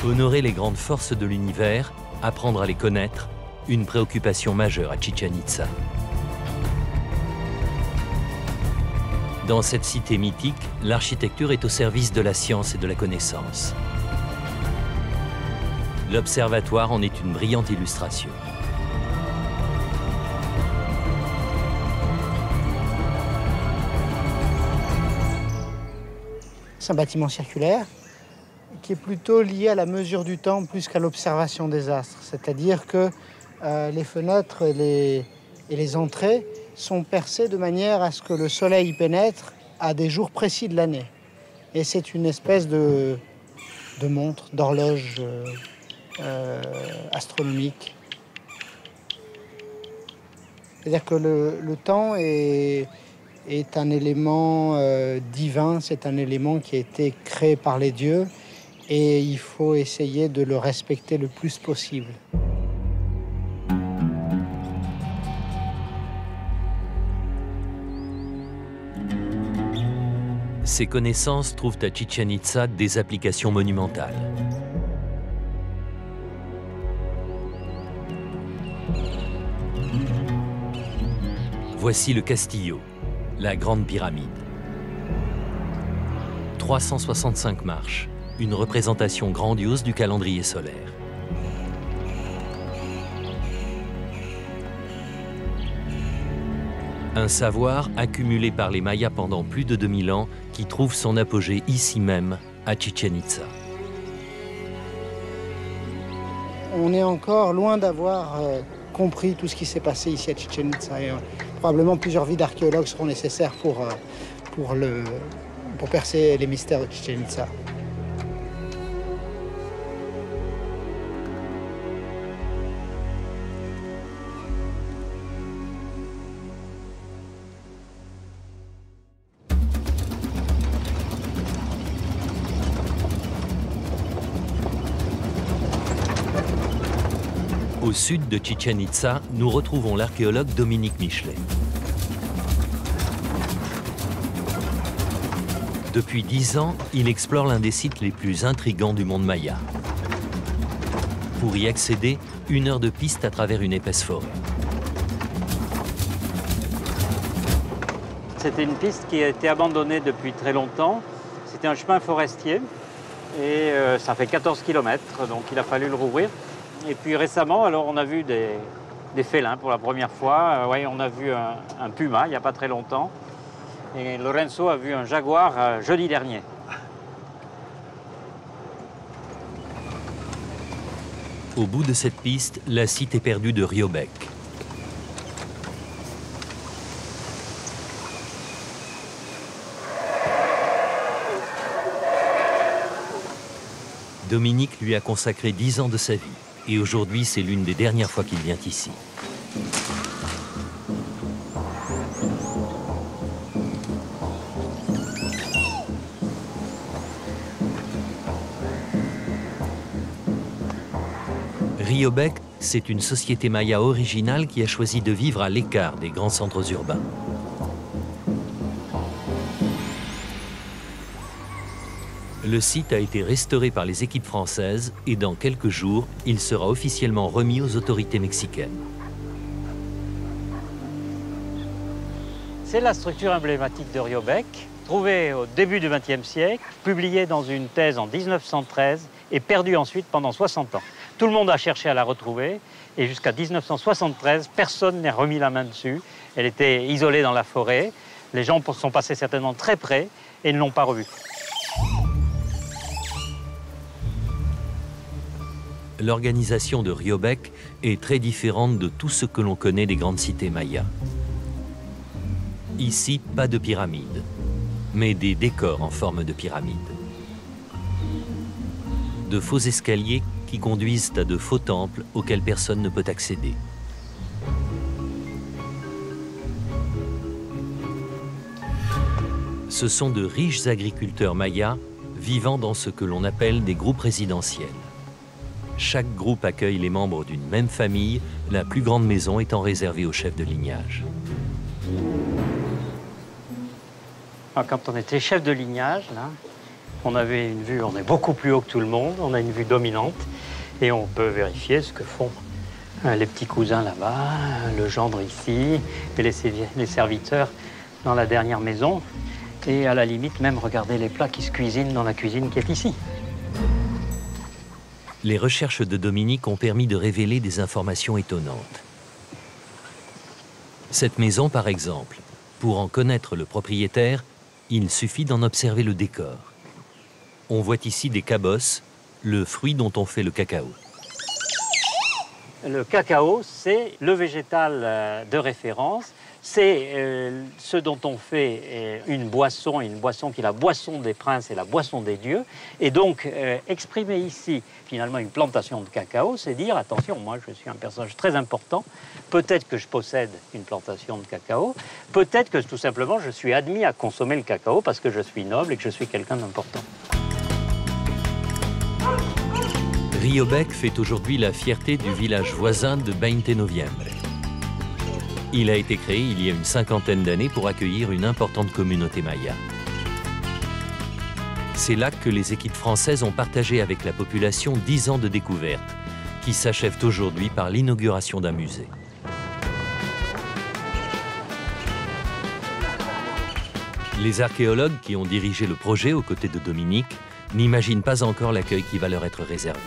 Honorer les grandes forces de l'univers, apprendre à les connaître, une préoccupation majeure à Chichén Itzá. Dans cette cité mythique, l'architecture est au service de la science et de la connaissance. L'observatoire en est une brillante illustration. C'est un bâtiment circulaire qui est plutôt lié à la mesure du temps plus qu'à l'observation des astres. C'est-à-dire que les fenêtres et les entrées sont percées de manière à ce que le soleil y pénètre à des jours précis de l'année. Et c'est une espèce de montre, d'horloge astronomique. C'est-à-dire que le temps est un élément divin, c'est un élément qui a été créé par les dieux et il faut essayer de le respecter le plus possible. Ces connaissances trouvent à Chichén Itzá des applications monumentales. Voici le Castillo, la grande pyramide. 365 marches, une représentation grandiose du calendrier solaire. Un savoir accumulé par les Mayas pendant plus de 2000 ans qui trouve son apogée ici même, à Chichén Itzá. On est encore loin d'avoir compris tout ce qui s'est passé ici à Chichén Itzá. Et, probablement plusieurs vies d'archéologues seront nécessaires pour percer les mystères de Chichén Itzá. Au sud de Chichén Itzá, nous retrouvons l'archéologue Dominique Michelet. Depuis 10 ans, il explore l'un des sites les plus intrigants du monde maya. Pour y accéder, 1 heure de piste à travers une épaisse forêt. C'était une piste qui a été abandonnée depuis très longtemps. C'était un chemin forestier et ça fait 14 km, donc il a fallu le rouvrir. Et puis récemment, alors on a vu des félins pour la première fois. Ouais, on a vu un puma il n'y a pas très longtemps. Et Lorenzo a vu un jaguar jeudi dernier. Au bout de cette piste, la cité perdue de Riobec. Dominique lui a consacré 10 ans de sa vie. Et aujourd'hui, c'est l'une des dernières fois qu'il vient ici. Riobec, c'est une société maya originale qui a choisi de vivre à l'écart des grands centres urbains. Le site a été restauré par les équipes françaises et dans quelques jours, il sera officiellement remis aux autorités mexicaines. C'est la structure emblématique de Riobec, trouvée au début du XXe siècle, publiée dans une thèse en 1913 et perdue ensuite pendant 60 ans. Tout le monde a cherché à la retrouver et jusqu'à 1973, personne n'a remis la main dessus. Elle était isolée dans la forêt. Les gens sont passés certainement très près et ne l'ont pas revue. L'organisation de Riobec est très différente de tout ce que l'on connaît des grandes cités mayas. Ici, pas de pyramide, mais des décors en forme de pyramide. De faux escaliers qui conduisent à de faux temples auxquels personne ne peut accéder. Ce sont de riches agriculteurs mayas vivant dans ce que l'on appelle des groupes résidentiels. Chaque groupe accueille les membres d'une même famille, la plus grande maison étant réservée au chef de lignage. Quand on était chef de lignage, là, on avait une vue, on est beaucoup plus haut que tout le monde, on a une vue dominante et on peut vérifier ce que font les petits cousins là-bas, le gendre ici et les serviteurs dans la dernière maison et à la limite même regarder les plats qui se cuisinent dans la cuisine qui est ici. Les recherches de Dominique ont permis de révéler des informations étonnantes. Cette maison, par exemple, pour en connaître le propriétaire, il suffit d'en observer le décor. On voit ici des cabosses, le fruit dont on fait le cacao. Le cacao, c'est le végétal de référence. C'est ce dont on fait une boisson qui est la boisson des princes et la boisson des dieux. Et donc, exprimer ici, finalement, une plantation de cacao, c'est dire, attention, moi, je suis un personnage très important. Peut-être que je possède une plantation de cacao. Peut-être que, tout simplement, je suis admis à consommer le cacao parce que je suis noble et que je suis quelqu'un d'important. Riobec fait aujourd'hui la fierté du village voisin de 20 Noviembre. Il a été créé il y a une cinquantaine d'années pour accueillir une importante communauté maya. C'est là que les équipes françaises ont partagé avec la population 10 ans de découverte, qui s'achèvent aujourd'hui par l'inauguration d'un musée. Les archéologues qui ont dirigé le projet aux côtés de Dominique n'imaginent pas encore l'accueil qui va leur être réservé.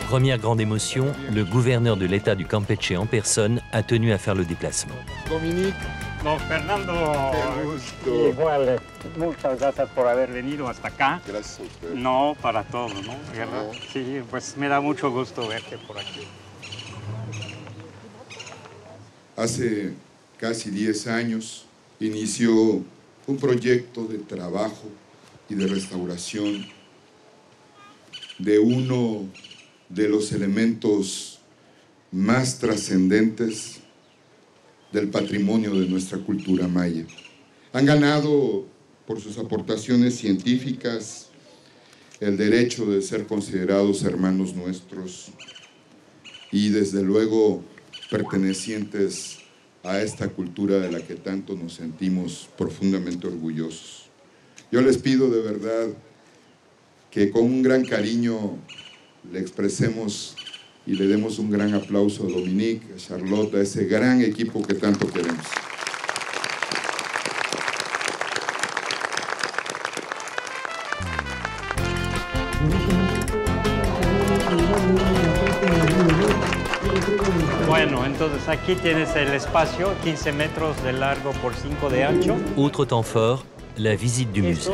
Première grande émotion, le gouverneur de l'État du Campeche en personne a tenu à faire le déplacement. Dominique, don Fernando, igual, muchas gracias por haber venido hasta acá. Gracias a usted. No, para todo, ¿no? Sí, pues me da mucho gusto verte por aquí. Hace casi 10 años inició un proyecto de trabajo y de restauración de uno de los elementos más trascendentes del patrimonio de nuestra cultura maya. Han ganado por sus aportaciones científicas el derecho de ser considerados hermanos nuestros y desde luego pertenecientes a esta cultura de la que tanto nos sentimos profundamente orgullosos. Yo les pido de verdad que con un gran cariño le expresemos y le demos un gran aplauso a Dominique, a Charlotte, a ese gran equipo que tanto queremos. Bueno, entonces aquí tienes el espacio, 15 metros de largo por 5 de ancho. Autre temps fort, la visite du musée.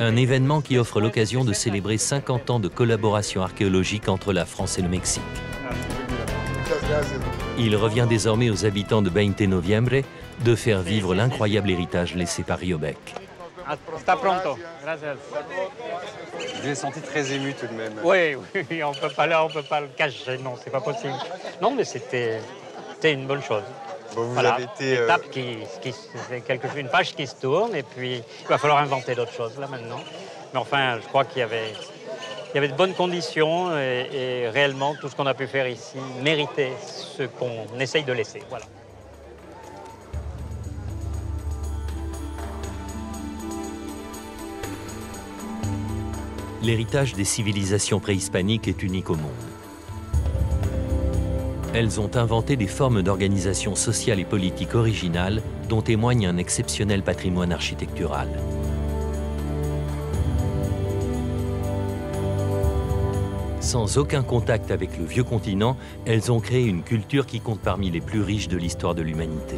Un événement qui offre l'occasion de célébrer 50 ans de collaboration archéologique entre la France et le Mexique. Il revient désormais aux habitants de 20 Noviembre de faire vivre l'incroyable héritage laissé par Riobec. Hasta pronto. Gracias. Je l'ai senti très ému tout de même. Oui, oui, on peut pas le cacher, non, c'est pas possible. Non, mais c'était une bonne chose. Bon, vous voilà, avez été... c'est une page qui se tourne et puis il va falloir inventer d'autres choses là maintenant. Mais enfin, je crois qu'il y avait de bonnes conditions et réellement tout ce qu'on a pu faire ici méritait ce qu'on essaye de laisser. Voilà. L'héritage des civilisations préhispaniques est unique au monde. Elles ont inventé des formes d'organisation sociale et politique originales dont témoigne un exceptionnel patrimoine architectural. Sans aucun contact avec le vieux continent, elles ont créé une culture qui compte parmi les plus riches de l'histoire de l'humanité.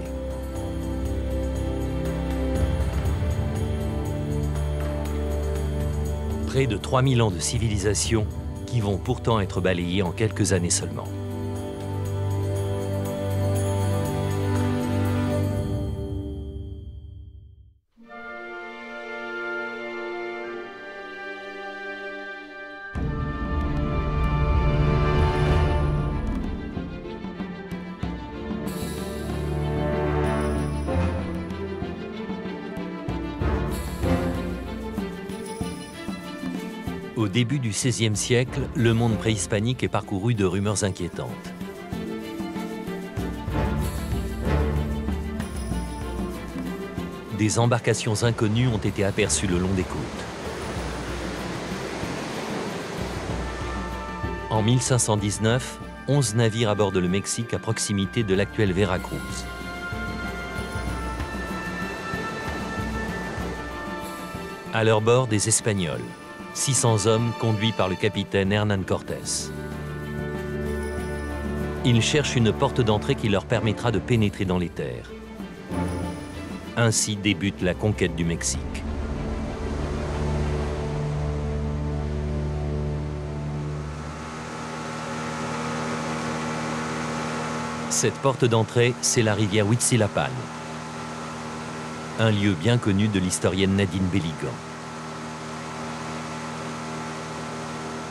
Près de 3000 ans de civilisation qui vont pourtant être balayés en quelques années seulement. Au début du XVIe siècle, le monde préhispanique est parcouru de rumeurs inquiétantes. Des embarcations inconnues ont été aperçues le long des côtes. En 1519, 11 navires abordent le Mexique à proximité de l'actuelle Veracruz. À leur bord, des Espagnols. 600 hommes conduits par le capitaine Hernán Cortés. Ils cherchent une porte d'entrée qui leur permettra de pénétrer dans les terres. Ainsi débute la conquête du Mexique. Cette porte d'entrée, c'est la rivière Huitzilapan, un lieu bien connu de l'historienne Nadine Belligan.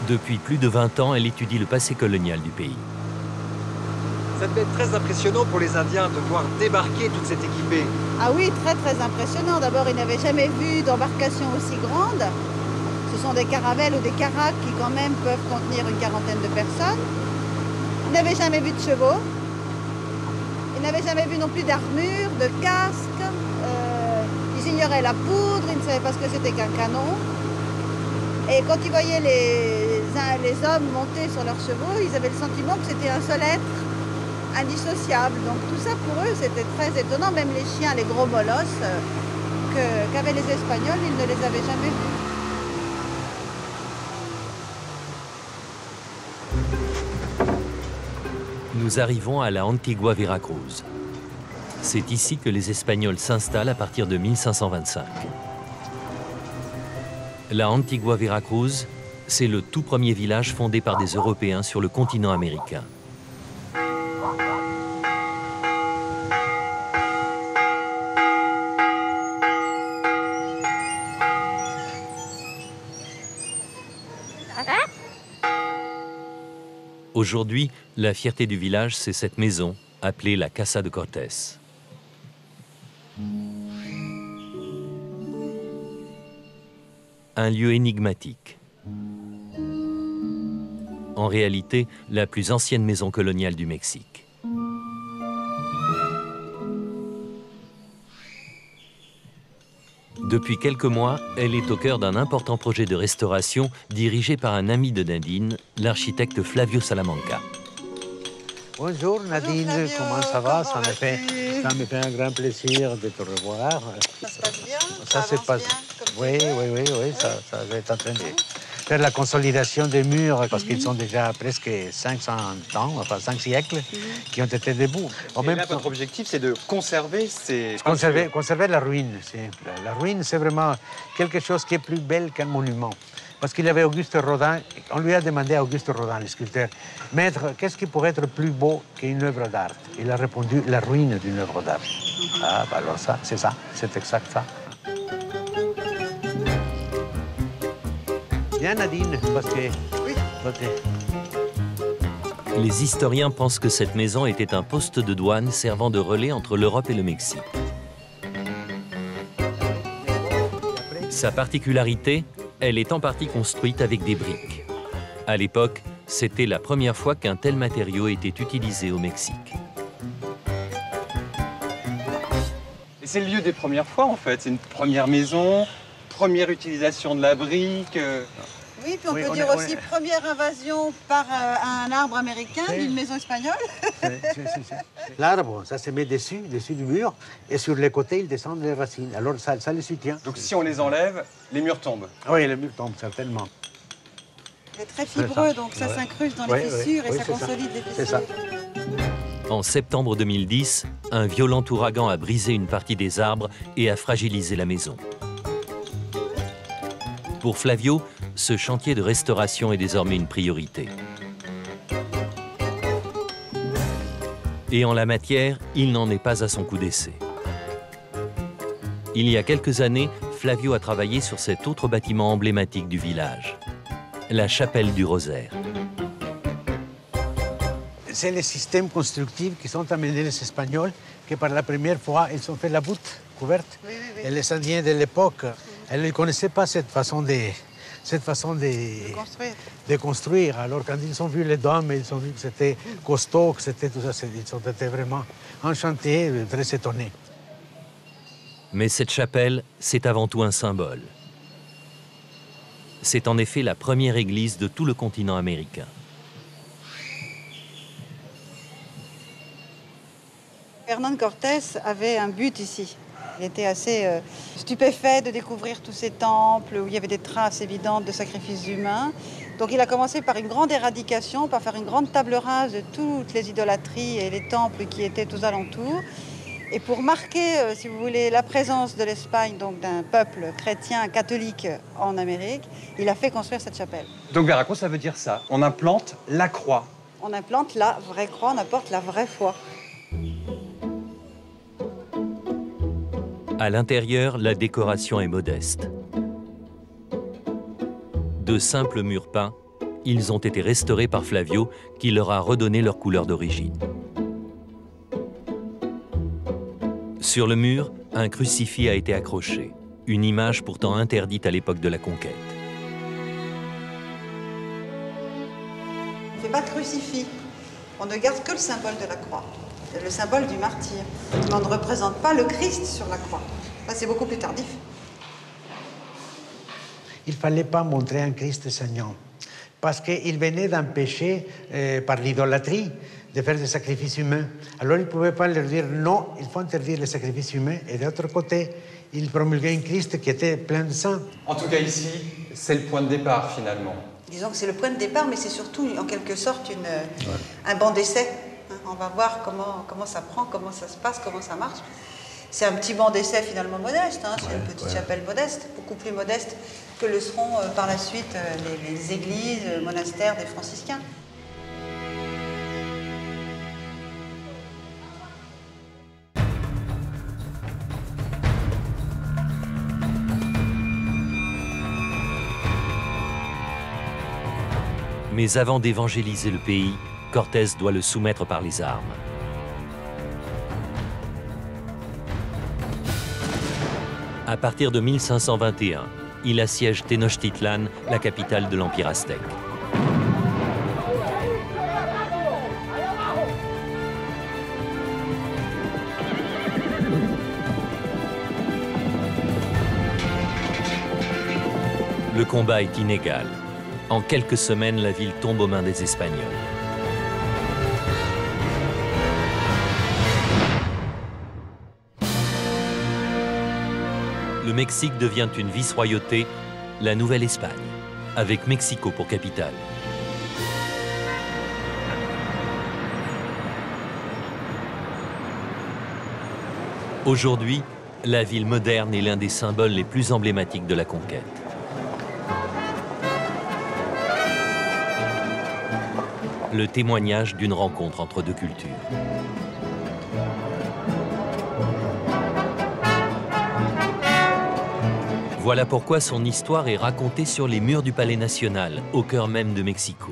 Depuis plus de 20 ans, elle étudie le passé colonial du pays. Ça devait être très impressionnant pour les Indiens de voir débarquer toute cette équipée. Ah oui, très très impressionnant. D'abord, ils n'avaient jamais vu d'embarcation aussi grande. Ce sont des caravelles ou des caracs qui quand même peuvent contenir une quarantaine de personnes. Ils n'avaient jamais vu de chevaux. Ils n'avaient jamais vu non plus d'armure, de casque. Ils ignoraient la poudre, ils ne savaient pas ce que c'était qu'un canon. Et quand ils voyaient les hommes monter sur leurs chevaux, ils avaient le sentiment que c'était un seul être indissociable. Donc tout ça pour eux, c'était très étonnant. Même les chiens, les gros molosses qu'avaient les Espagnols, ils ne les avaient jamais vus. Nous arrivons à la Antigua Veracruz. C'est ici que les Espagnols s'installent à partir de 1525. La Antigua Veracruz, c'est le tout premier village fondé par des Européens sur le continent américain. Aujourd'hui, la fierté du village, c'est cette maison, appelée la Casa de Cortés. Un lieu énigmatique. En réalité, la plus ancienne maison coloniale du Mexique. Depuis quelques mois, elle est au cœur d'un important projet de restauration dirigé par un ami de Nadine, l'architecte Flavio Salamanca. Bonjour Nadine, Bonjour, comment ça va? Ça vas-tu? me fait un grand plaisir de te revoir. Ça se passe bien? Ça se passe bien? Oui, ça va être en train de faire la consolidation des murs parce qu'ils sont déjà presque 500 ans, enfin 5 siècles, qui ont été debout. Et là, votre objectif, c'est de conserver ces... Conserver la ruine. La ruine, c'est vraiment quelque chose qui est plus belle qu'un monument. Parce qu'il y avait Auguste Rodin, on lui a demandé à Auguste Rodin, le sculpteur, « Maître, qu'est-ce qui pourrait être plus beau qu'une œuvre d'art » Il a répondu « La ruine d'une œuvre d'art ». Ah, bah alors ça, c'est exact ça. Viens Nadine, parce que... Oui. Les historiens pensent que cette maison était un poste de douane servant de relais entre l'Europe et le Mexique. Sa particularité, elle est en partie construite avec des briques. À l'époque, c'était la première fois qu'un tel matériau était utilisé au Mexique. Et c'est le lieu des premières fois en fait, c'est une première maison, première utilisation de la brique. Oui, puis on peut dire aussi première invasion par un arbre américain d'une maison espagnole. L'arbre, ça se met dessus du mur, et sur les côtés, ils descendent les racines. Alors ça les soutient. Donc si on les enlève, les murs tombent. Oui, les murs tombent, certainement. C'est très fibreux, donc ça s'incruste dans les fissures et ça consolide les fissures. En septembre 2010, un violent ouragan a brisé une partie des arbres et a fragilisé la maison. Pour Flavio, ce chantier de restauration est désormais une priorité. Et en la matière, il n'en est pas à son coup d'essai. Il y a quelques années, Flavio a travaillé sur cet autre bâtiment emblématique du village, la chapelle du Rosaire. C'est les systèmes constructifs qui sont amenés les Espagnols, que par la première fois, ils ont fait la voûte couverte. Et les Indiens de l'époque, ils ne connaissaient pas cette façon de construire. Alors quand ils ont vu les dômes, ils ont vu que c'était costaud, que c'était tout ça, ils ont été vraiment enchantés, très étonnés. Mais cette chapelle, c'est avant tout un symbole. C'est en effet la première église de tout le continent américain. Hernán Cortés avait un but ici. Il était assez stupéfait de découvrir tous ces temples où il y avait des traces évidentes de sacrifices humains. Donc il a commencé par une grande éradication, par faire une grande table rase de toutes les idolâtries et les temples qui étaient aux alentours. Et pour marquer, si vous voulez, la présence de l'Espagne, donc d'un peuple chrétien catholique en Amérique, il a fait construire cette chapelle. Donc Veracruz, ça veut dire ça. On implante la croix. On implante la vraie croix, on apporte la vraie foi. À l'intérieur, la décoration est modeste. De simples murs peints, ils ont été restaurés par Flavio, qui leur a redonné leur couleur d'origine. Sur le mur, un crucifix a été accroché, une image pourtant interdite à l'époque de la conquête. On ne fait pas de crucifix, on ne garde que le symbole de la croix. C'est le symbole du martyr. Mais on ne représente pas le Christ sur la croix. Ça, c'est beaucoup plus tardif. Il ne fallait pas montrer un Christ saignant, parce qu'il venait d'empêcher, par l'idolâtrie, de faire des sacrifices humains. Alors il ne pouvait pas leur dire non, il faut interdire les sacrifices humains. Et de l'autre côté, il promulguait un Christ qui était plein de sang. En tout cas ici, c'est le point de départ finalement. Disons que c'est le point de départ, mais c'est surtout en quelque sorte un banc d'essai. On va voir comment ça prend, comment ça se passe, comment ça marche. C'est un petit banc d'essai finalement modeste, hein. C'est une petite chapelle modeste, beaucoup plus modeste que le seront par la suite les églises, monastères des franciscains. Mais avant d'évangéliser le pays, Cortés doit le soumettre par les armes. À partir de 1521, il assiège Tenochtitlan, la capitale de l'Empire aztèque. Le combat est inégal. En quelques semaines, la ville tombe aux mains des Espagnols. Le Mexique devient une vice-royauté, la Nouvelle-Espagne, avec Mexico pour capitale. Aujourd'hui, la ville moderne est l'un des symboles les plus emblématiques de la conquête. Le témoignage d'une rencontre entre deux cultures. Voilà pourquoi son histoire est racontée sur les murs du Palais national, au cœur même de Mexico.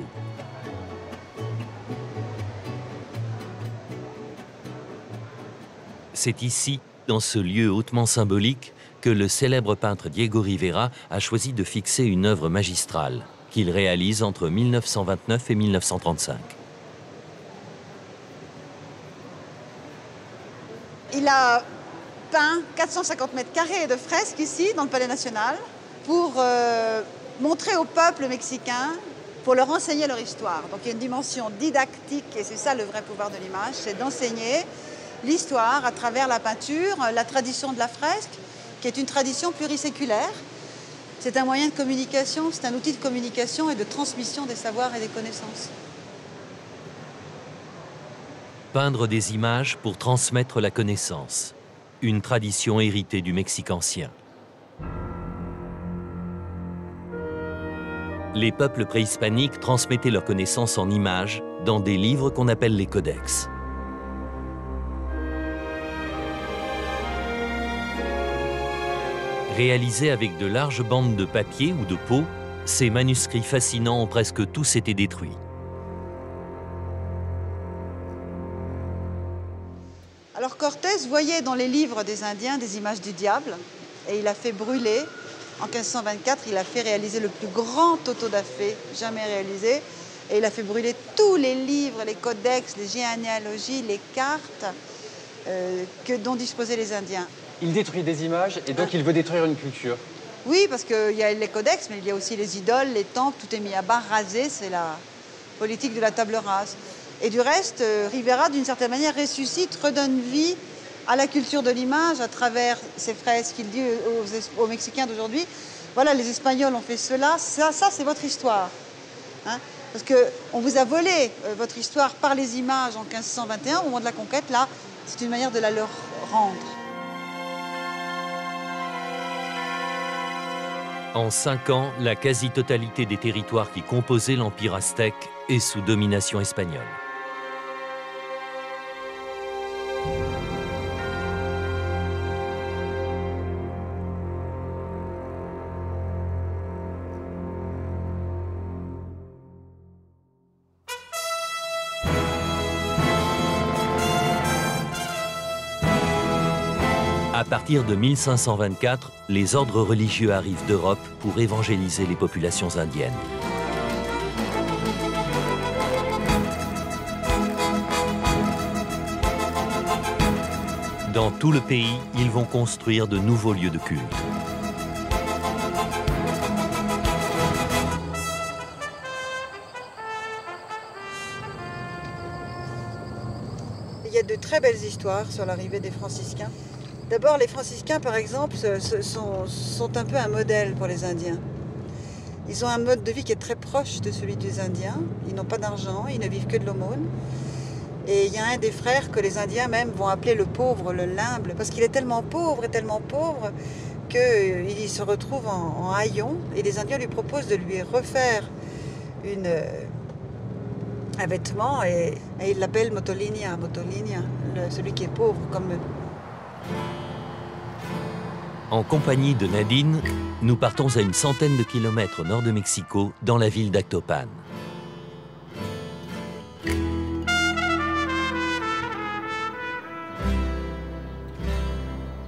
C'est ici, dans ce lieu hautement symbolique, que le célèbre peintre Diego Rivera a choisi de fixer une œuvre magistrale qu'il réalise entre 1929 et 1935. Il a peint 450 mètres carrés de fresques ici, dans le Palais national, pour montrer au peuple mexicain, pour leur enseigner leur histoire. Donc il y a une dimension didactique, et c'est ça le vrai pouvoir de l'image, c'est d'enseigner l'histoire à travers la peinture, la tradition de la fresque, qui est une tradition pluriséculaire. C'est un moyen de communication, c'est un outil de communication et de transmission des savoirs et des connaissances. Peindre des images pour transmettre la connaissance, une tradition héritée du Mexique ancien. Les peuples préhispaniques transmettaient leurs connaissances en images dans des livres qu'on appelle les codex. Réalisés avec de larges bandes de papier ou de peau, ces manuscrits fascinants ont presque tous été détruits. Alors Cortés voyait dans les livres des Indiens des images du diable et il a fait brûler, en 1524, il a fait réaliser le plus grand auto-da-fé jamais réalisé et il a fait brûler tous les livres, les codex, les généalogies, les cartes dont disposaient les Indiens. Il détruit des images et donc il veut détruire une culture. Oui, parce qu'il y a les codex, mais il y a aussi les idoles, les temples, tout est mis à bas, rasé, c'est la politique de la table rase. Et du reste, Rivera, d'une certaine manière, ressuscite, redonne vie à la culture de l'image à travers ces fresques qu'il dit aux Mexicains d'aujourd'hui. Voilà, les Espagnols ont fait cela, ça c'est votre histoire. Hein? Parce qu'on vous a volé votre histoire par les images en 1521, au moment de la conquête, là, c'est une manière de la leur rendre. En 5 ans, la quasi-totalité des territoires qui composaient l'Empire aztèque est sous domination espagnole. À partir de 1524, les ordres religieux arrivent d'Europe pour évangéliser les populations indiennes. Dans tout le pays, ils vont construire de nouveaux lieux de culte. Il y a de très belles histoires sur l'arrivée des franciscains. D'abord, les franciscains, par exemple, sont un peu un modèle pour les Indiens. Ils ont un mode de vie qui est très proche de celui des Indiens. Ils n'ont pas d'argent, ils ne vivent que de l'aumône. Et il y a un des frères que les Indiens même vont appeler le pauvre, le limble, parce qu'il est tellement pauvre qu'il se retrouve en haillons. Et les Indiens lui proposent de lui refaire un vêtement et ils l'appellent Motolinia, celui qui est pauvre comme eux. En compagnie de Nadine, nous partons à une centaine de kilomètres au nord de Mexico, dans la ville d'Actopan.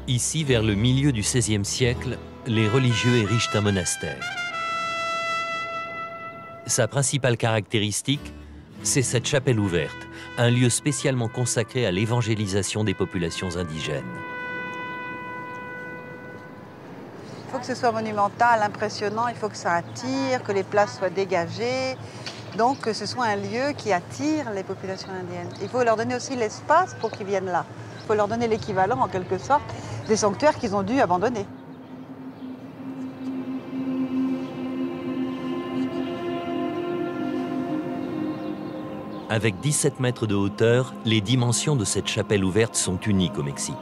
Ici, vers le milieu du XVIe siècle, les religieux érigent un monastère. Sa principale caractéristique, c'est cette chapelle ouverte, un lieu spécialement consacré à l'évangélisation des populations indigènes. Il faut que ce soit monumental, impressionnant, il faut que ça attire, que les places soient dégagées, donc que ce soit un lieu qui attire les populations indiennes. Il faut leur donner aussi l'espace pour qu'ils viennent là. Il faut leur donner l'équivalent, en quelque sorte, des sanctuaires qu'ils ont dû abandonner. Avec 17 mètres de hauteur, les dimensions de cette chapelle ouverte sont uniques au Mexique.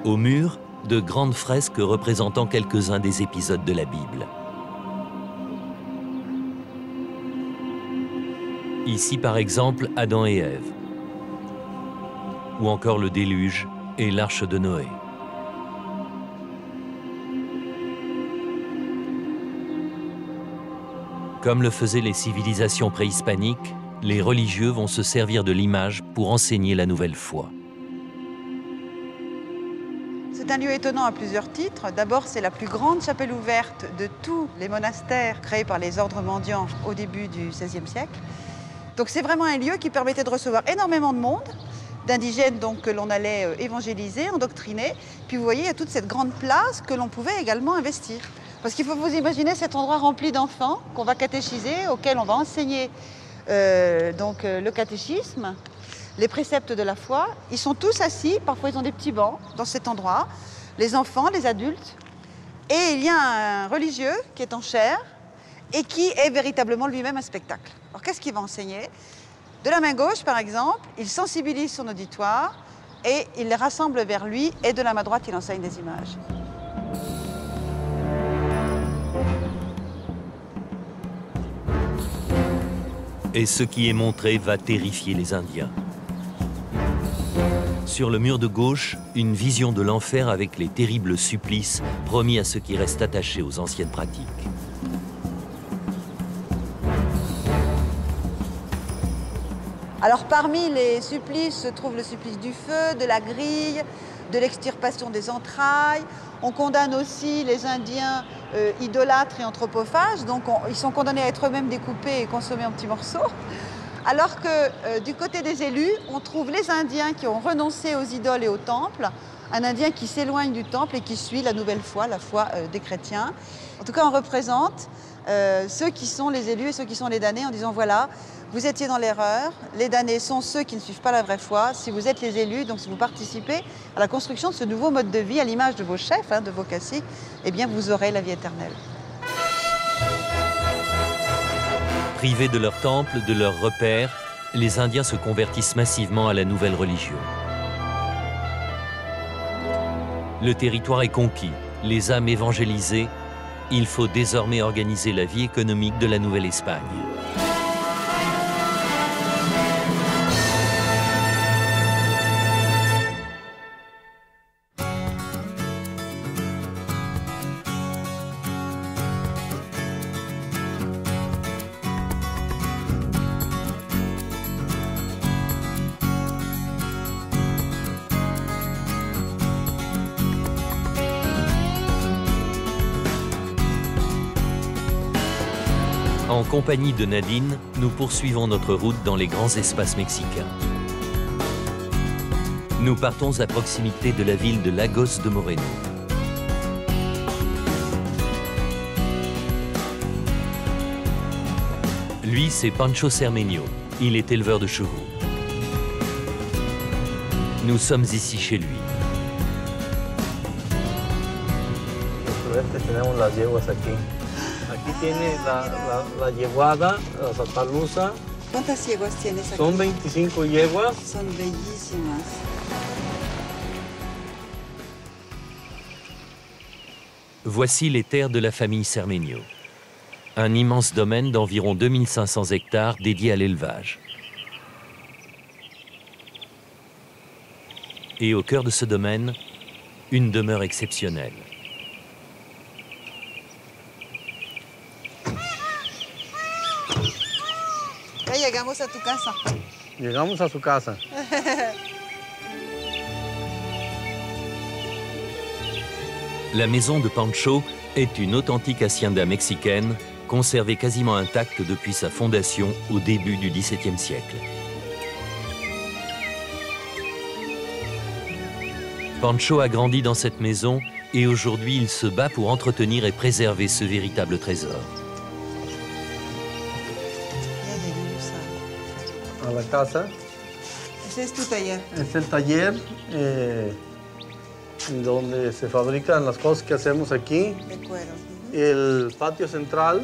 Au mur, de grandes fresques représentant quelques-uns des épisodes de la Bible. Ici, par exemple, Adam et Ève. Ou encore le déluge et l'arche de Noé. Comme le faisaient les civilisations préhispaniques, les religieux vont se servir de l'image pour enseigner la nouvelle foi. C'est un lieu étonnant à plusieurs titres. D'abord, c'est la plus grande chapelle ouverte de tous les monastères créés par les ordres mendiants au début du XVIe siècle. Donc c'est vraiment un lieu qui permettait de recevoir énormément de monde, d'indigènes donc que l'on allait évangéliser, endoctriner. Puis vous voyez, il y a toute cette grande place que l'on pouvait également investir. Parce qu'il faut vous imaginer cet endroit rempli d'enfants qu'on va catéchiser, auxquels on va enseigner le catéchisme, les préceptes de la foi. Ils sont tous assis, parfois ils ont des petits bancs dans cet endroit, les enfants, les adultes. Et il y a un religieux qui est en chair et qui est véritablement lui-même un spectacle. Alors qu'est-ce qu'il va enseigner? De la main gauche, par exemple, il sensibilise son auditoire et il les rassemble vers lui, et de la main droite, il enseigne des images. Et ce qui est montré va terrifier les Indiens. Sur le mur de gauche, une vision de l'enfer avec les terribles supplices promis à ceux qui restent attachés aux anciennes pratiques. Alors parmi les supplices se trouve le supplice du feu, de la grille, de l'extirpation des entrailles. On condamne aussi les Indiens idolâtres et anthropophages, donc ils sont condamnés à être eux-mêmes découpés et consommés en petits morceaux. Alors que du côté des élus, on trouve les Indiens qui ont renoncé aux idoles et aux temples, un Indien qui s'éloigne du temple et qui suit la nouvelle foi, la foi des chrétiens. En tout cas, on représente ceux qui sont les élus et ceux qui sont les damnés en disant voilà, vous étiez dans l'erreur, les damnés sont ceux qui ne suivent pas la vraie foi. Si vous êtes les élus, donc si vous participez à la construction de ce nouveau mode de vie, à l'image de vos chefs, de vos caciques, eh bien vous aurez la vie éternelle. Privés de leur temple, de leurs repères, les Indiens se convertissent massivement à la nouvelle religion. Le territoire est conquis, les âmes évangélisées. Il faut désormais organiser la vie économique de la Nouvelle-Espagne. En compagnie de Nadine, nous poursuivons notre route dans les grands espaces mexicains. Nous partons à proximité de la ville de Lagos de Moreno. Lui, c'est Pancho Cermeño. Il est éleveur de chevaux. Nous sommes ici chez lui. Aquí tiene la yeguada, la Satalusa. ¿Cuántas yeguas tienes aquí? Son 25 yeguas. Son bellísimas. Voici les terres de la famille Cermeño. Un immense domaine d'environ 2500 hectares dédié à l'élevage. Et au cœur de ce domaine, une demeure exceptionnelle. Ya llegamos a tu casa. Llegamos a su casa. La maison de Pancho est une authentique hacienda mexicaine, conservée quasiment intacte depuis sa fondation au début du XVIIe siècle. Pancho a grandi dans cette maison et aujourd'hui il se bat pour entretenir et préserver ce véritable trésor. A la casa. Ese es tu taller. Es el taller donde se fabrican las cosas que hacemos aquí. De cuero. El patio central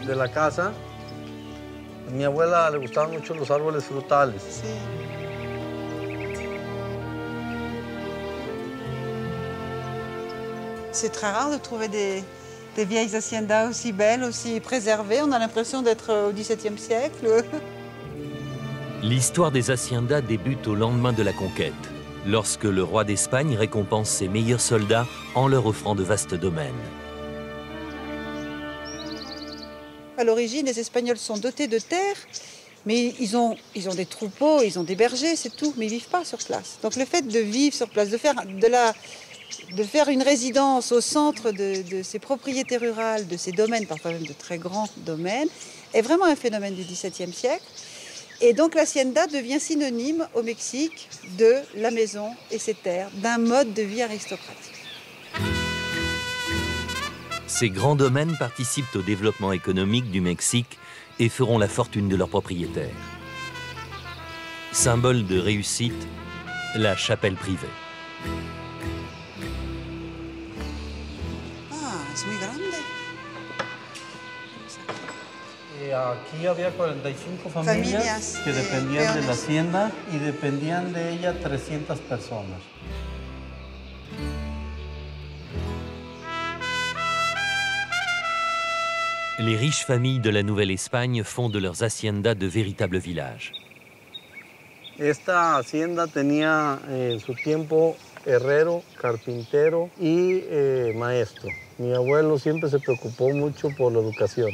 de la casa. A mi abuela le gustaban mucho los árboles frutales. Sí. C'est très rare de trouver des vieilles haciendas aussi belles, aussi préservées. On a l'impression d'être au XVIIe siècle. L'histoire des haciendas débute au lendemain de la conquête, lorsque le roi d'Espagne récompense ses meilleurs soldats en leur offrant de vastes domaines. À l'origine, les Espagnols sont dotés de terres Mais ils ont des troupeaux, ils ont des bergers, c'est tout, mais ils ne vivent pas sur place. Donc le fait de vivre sur place, de faire une résidence au centre de ces propriétés rurales, de ces domaines, parfois même de très grands domaines, est vraiment un phénomène du XVIIe siècle. Et donc l'hacienda devient synonyme au Mexique de la maison et ses terres, d'un mode de vie aristocratique. Ces grands domaines participent au développement économique du Mexique et feront la fortune de leurs propriétaires. Symbole de réussite, la chapelle privée. Ah, es muy grande. Aquí había 45 familias que dependían de la hacienda y dependían de ella 300 personas. Les riches familles de la Nouvelle-Espagne font de leurs haciendas de véritables villages. Esta hacienda tenía en su tiempo herrero, carpintero y maestro. Mi abuelo siempre se preocupó mucho por la educación.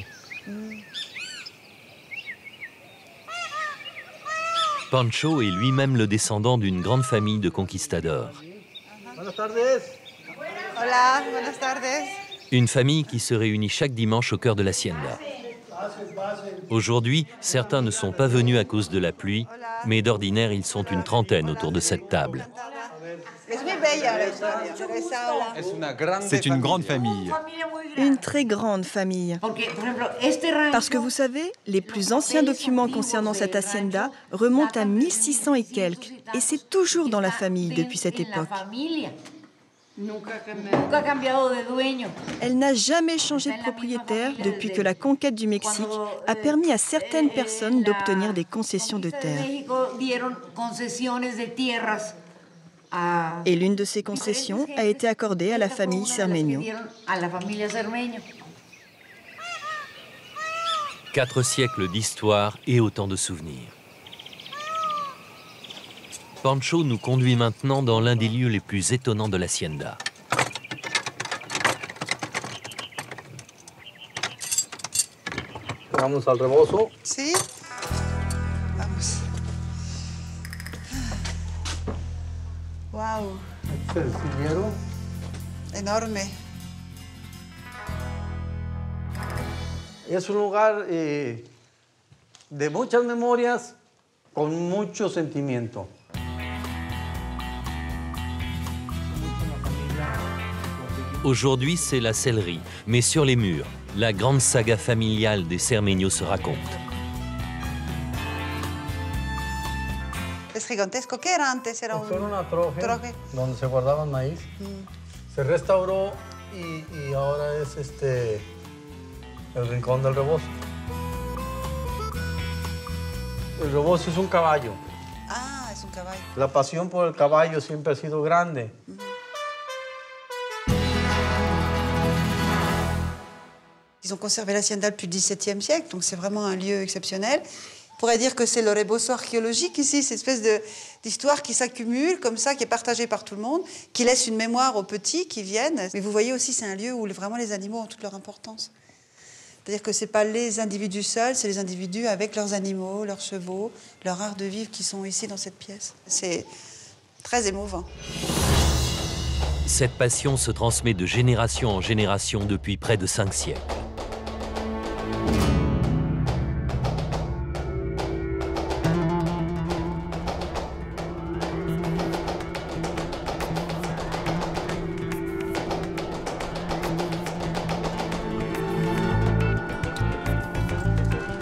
Pancho est lui-même le descendant d'une grande famille de conquistadors. Buenas tardes. Hola, buenas tardes. Une famille qui se réunit chaque dimanche au cœur de l'hacienda. Aujourd'hui, certains ne sont pas venus à cause de la pluie, mais d'ordinaire, ils sont une trentaine autour de cette table. C'est une grande famille. Une très grande famille. Parce que vous savez, les plus anciens documents concernant cette hacienda remontent à 1600 et quelques. Et c'est toujours dans la famille depuis cette époque. Elle n'a jamais changé de propriétaire depuis que la conquête du Mexique a permis à certaines personnes d'obtenir des concessions de terre. Et l'une de ces concessions a été accordée à la famille Cermeño. 4 siècles d'histoire et autant de souvenirs. Pancho nous conduit maintenant dans l'un des lieux les plus étonnants de l'hacienda. Vamos al rebozo. Sí. Vamos. Wow. Este es el sillero. Enorme. Es un lugar de muchas memorias, con mucho sentimiento. Aujourd'hui, c'est la sellerie, mais sur les murs, la grande saga familiale des Cermeño se raconte. Es gigantesco. ¿Qué era antes? Era una troje donde se guardaban maíz. Se restauró y ahora es el rincón del rebozo. El rebozo es un caballo. Ah, es un caballo. La pasión por el caballo siempre ha sido grande. Ils ont conservé l'hacienda depuis le XVIIe siècle, donc c'est vraiment un lieu exceptionnel. On pourrait dire que c'est le rebozo archéologique ici, cette espèce d'histoire qui s'accumule comme ça, qui est partagée par tout le monde, qui laisse une mémoire aux petits qui viennent. Mais vous voyez aussi, c'est un lieu où vraiment les animaux ont toute leur importance. C'est-à-dire que ce n'est pas les individus seuls, c'est les individus avec leurs animaux, leurs chevaux, leur art de vivre qui sont ici dans cette pièce. C'est très émouvant. Cette passion se transmet de génération en génération depuis près de 5 siècles.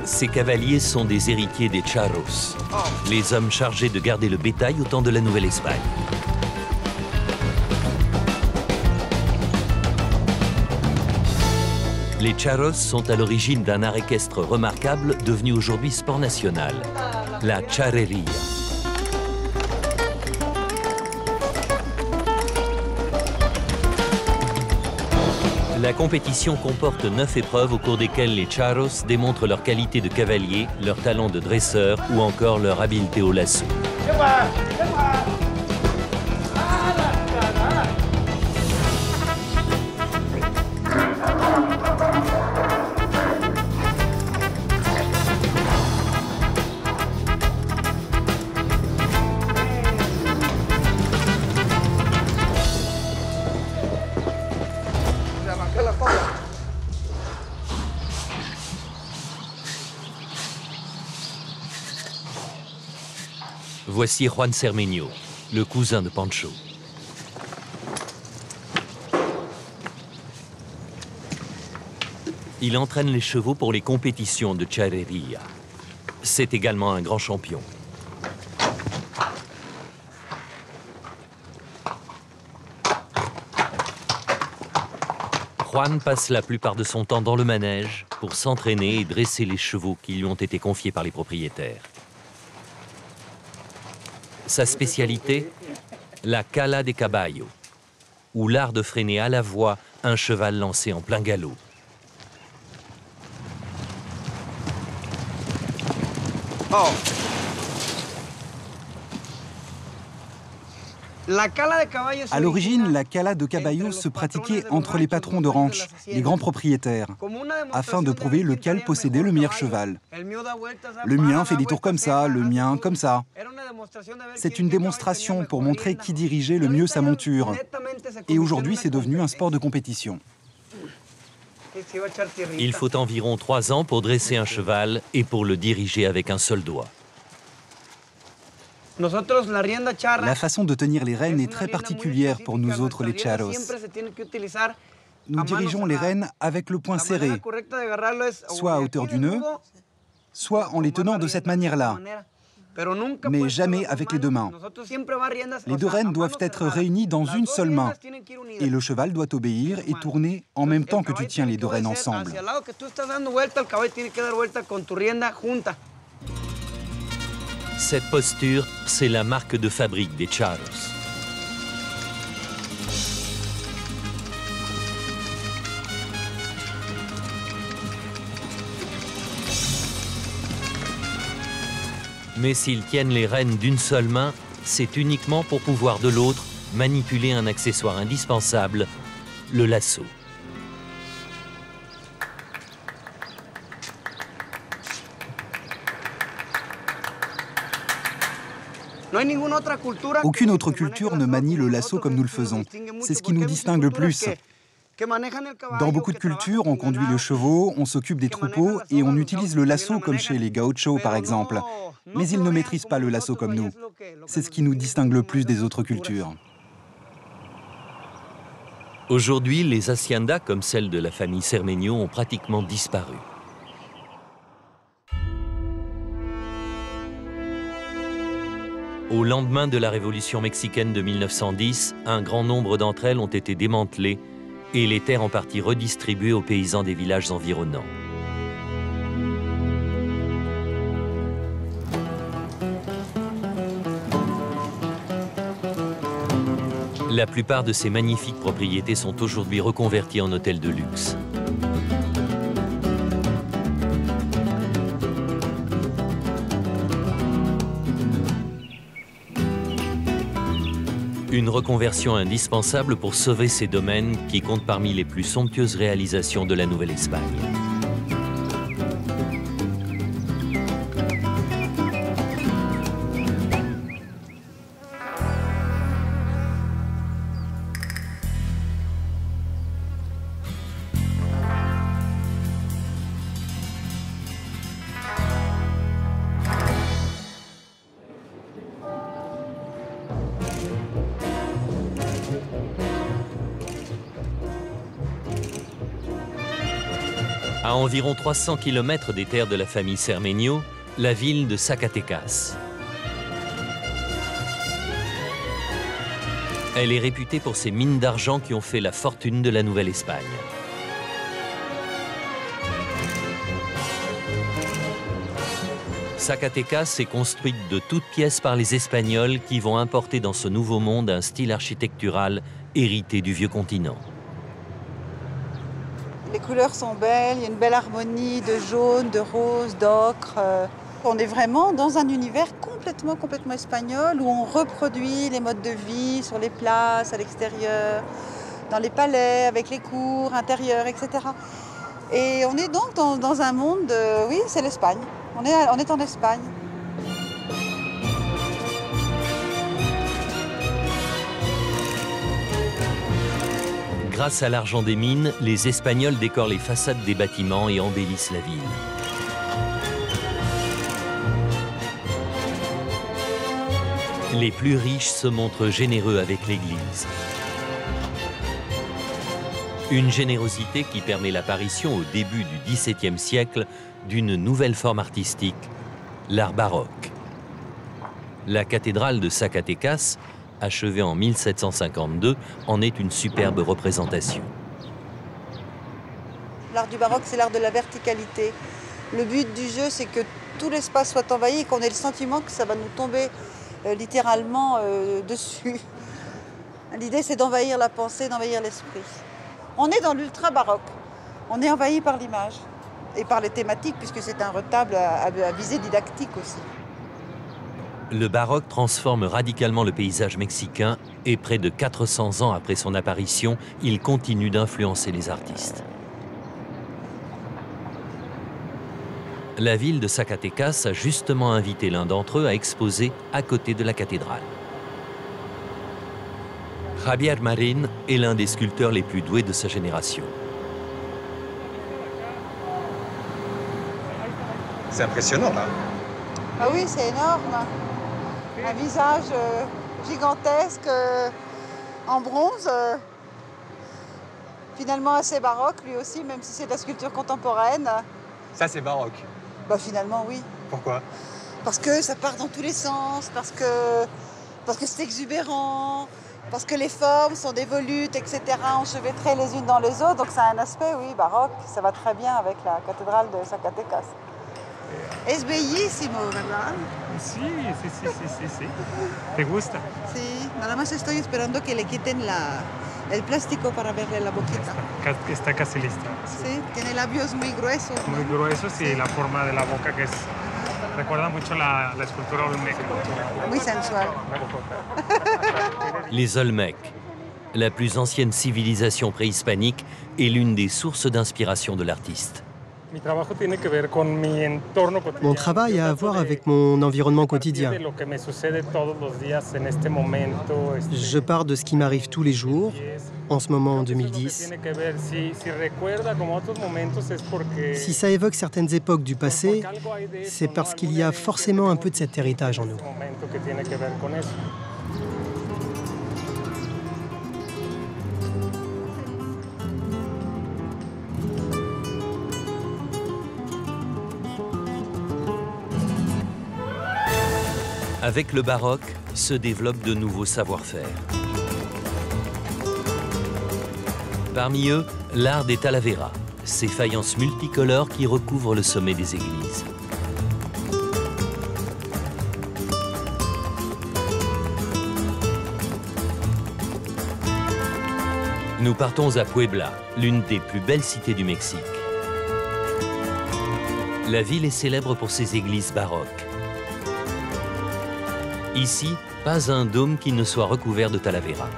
Ces cavaliers sont des héritiers des charros, les hommes chargés de garder le bétail au temps de la Nouvelle-Espagne. Les charros sont à l'origine d'un art équestre remarquable devenu aujourd'hui sport national, la charrería. La compétition comporte 9 épreuves au cours desquelles les charros démontrent leur qualité de cavalier, leur talent de dresseur ou encore leur habileté au lasso. Voici Juan Cermeño, le cousin de Pancho. Il entraîne les chevaux pour les compétitions de charrería. C'est également un grand champion. Juan passe la plupart de son temps dans le manège pour s'entraîner et dresser les chevaux qui lui ont été confiés par les propriétaires. Sa spécialité, la cala de caballo, ou l'art de freiner à la voix un cheval lancé en plein galop. À l'origine, la cala de caballo se pratiquait entre les patrons de ranch, les grands propriétaires, afin de prouver lequel possédait le meilleur cheval. Le mien fait des tours comme ça, le mien comme ça. C'est une démonstration pour montrer qui dirigeait le mieux sa monture. Et aujourd'hui, c'est devenu un sport de compétition. Il faut environ 3 ans pour dresser un cheval et pour le diriger avec un seul doigt. La façon de tenir les rênes est très particulière pour nous autres les charros. Nous dirigeons les rênes avec le poing serré, soit à hauteur du nœud, soit en les tenant de cette manière-là, mais jamais avec les deux mains. Les deux rênes doivent être réunies dans une seule main, et le cheval doit obéir et tourner en même temps que tu tiens les deux rênes ensemble. Cette posture, c'est la marque de fabrique des charros. Mais s'ils tiennent les rênes d'une seule main, c'est uniquement pour pouvoir de l'autre manipuler un accessoire indispensable, le lasso. Aucune autre culture ne manie le lasso comme nous le faisons. C'est ce qui nous distingue le plus. Dans beaucoup de cultures, on conduit les chevaux, on s'occupe des troupeaux et on utilise le lasso comme chez les gauchos par exemple. Mais ils ne maîtrisent pas le lasso comme nous. C'est ce qui nous distingue le plus des autres cultures. Aujourd'hui, les haciendas comme celle de la famille Cermeño ont pratiquement disparu. Au lendemain de la révolution mexicaine de 1910, un grand nombre d'entre elles ont été démantelées et les terres en partie redistribuées aux paysans des villages environnants. La plupart de ces magnifiques propriétés sont aujourd'hui reconverties en hôtels de luxe. Une reconversion indispensable pour sauver ces domaines qui comptent parmi les plus somptueuses réalisations de la Nouvelle-Espagne. À environ 300 km des terres de la famille Cermeño, la ville de Zacatecas. Elle est réputée pour ses mines d'argent qui ont fait la fortune de la Nouvelle-Espagne. Zacatecas est construite de toutes pièces par les Espagnols qui vont importer dans ce nouveau monde un style architectural hérité du vieux continent. Les couleurs sont belles, il y a une belle harmonie de jaune, de rose, d'ocre. On est vraiment dans un univers complètement espagnol où on reproduit les modes de vie sur les places, à l'extérieur, dans les palais, avec les cours intérieures, etc. Et on est donc dans un monde, oui, c'est l'Espagne. On est en Espagne. Grâce à l'argent des mines, les Espagnols décorent les façades des bâtiments et embellissent la ville. Les plus riches se montrent généreux avec l'Église. Une générosité qui permet l'apparition au début du XVIIe siècle d'une nouvelle forme artistique, l'art baroque. La cathédrale de Zacatecas, achevée en 1752, en est une superbe représentation. L'art du baroque, c'est l'art de la verticalité. Le but du jeu, c'est que tout l'espace soit envahi et qu'on ait le sentiment que ça va nous tomber littéralement dessus. L'idée, c'est d'envahir la pensée, d'envahir l'esprit. On est dans l'ultra baroque. On est envahi par l'image et par les thématiques, puisque c'est un retable à visée didactique aussi. Le baroque transforme radicalement le paysage mexicain et près de 400 ans après son apparition, il continue d'influencer les artistes. La ville de Zacatecas a justement invité l'un d'entre eux à exposer à côté de la cathédrale. Javier Marín est l'un des sculpteurs les plus doués de sa génération. C'est impressionnant, là. Ah oui, c'est énorme. Un visage gigantesque en bronze, finalement assez baroque lui aussi, même si c'est de la sculpture contemporaine. Ça, c'est baroque. Bah finalement, oui. Pourquoi? Parce que ça part dans tous les sens, parce que c'est exubérant, parce que les formes sont des volutes, etc., enchevêtrées les unes dans les autres. Donc ça a un aspect, oui, baroque. Ça va très bien avec la cathédrale de Zacatecas. Es bellísimo, ¿verdad? Sí. ¿Te gusta? Sí, nada más estoy esperando que le quiten el plástico para verle la boquita. Está casi lista. Sí, tiene labios muy gruesos. Muy gruesos y la forma de la boca que recuerda mucho la escultura olmeca. Muy sensual. Les Olmecs, la plus ancienne civilisation préhispanique, est l'une des sources d'inspiration de l'artiste. Mon travail a à voir avec mon environnement quotidien. Je pars de ce qui m'arrive tous les jours, en ce moment en 2010. Si ça évoque certaines époques du passé, c'est parce qu'il y a forcément un peu de cet héritage en nous. Avec le baroque se développent de nouveaux savoir-faire. Parmi eux, l'art des talaveras, ces faïences multicolores qui recouvrent le sommet des églises. Nous partons à Puebla, l'une des plus belles cités du Mexique. La ville est célèbre pour ses églises baroques. Ici, pas un dôme qui ne soit recouvert de talavera.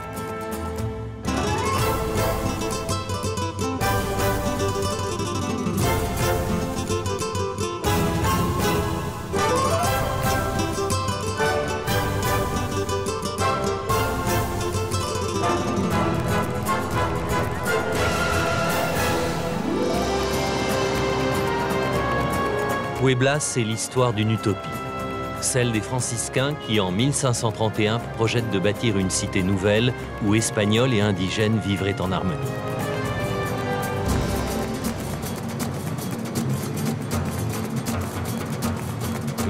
Puebla, c'est l'histoire d'une utopie. Celle des franciscains qui, en 1531, projettent de bâtir une cité nouvelle où Espagnols et indigènes vivraient en harmonie.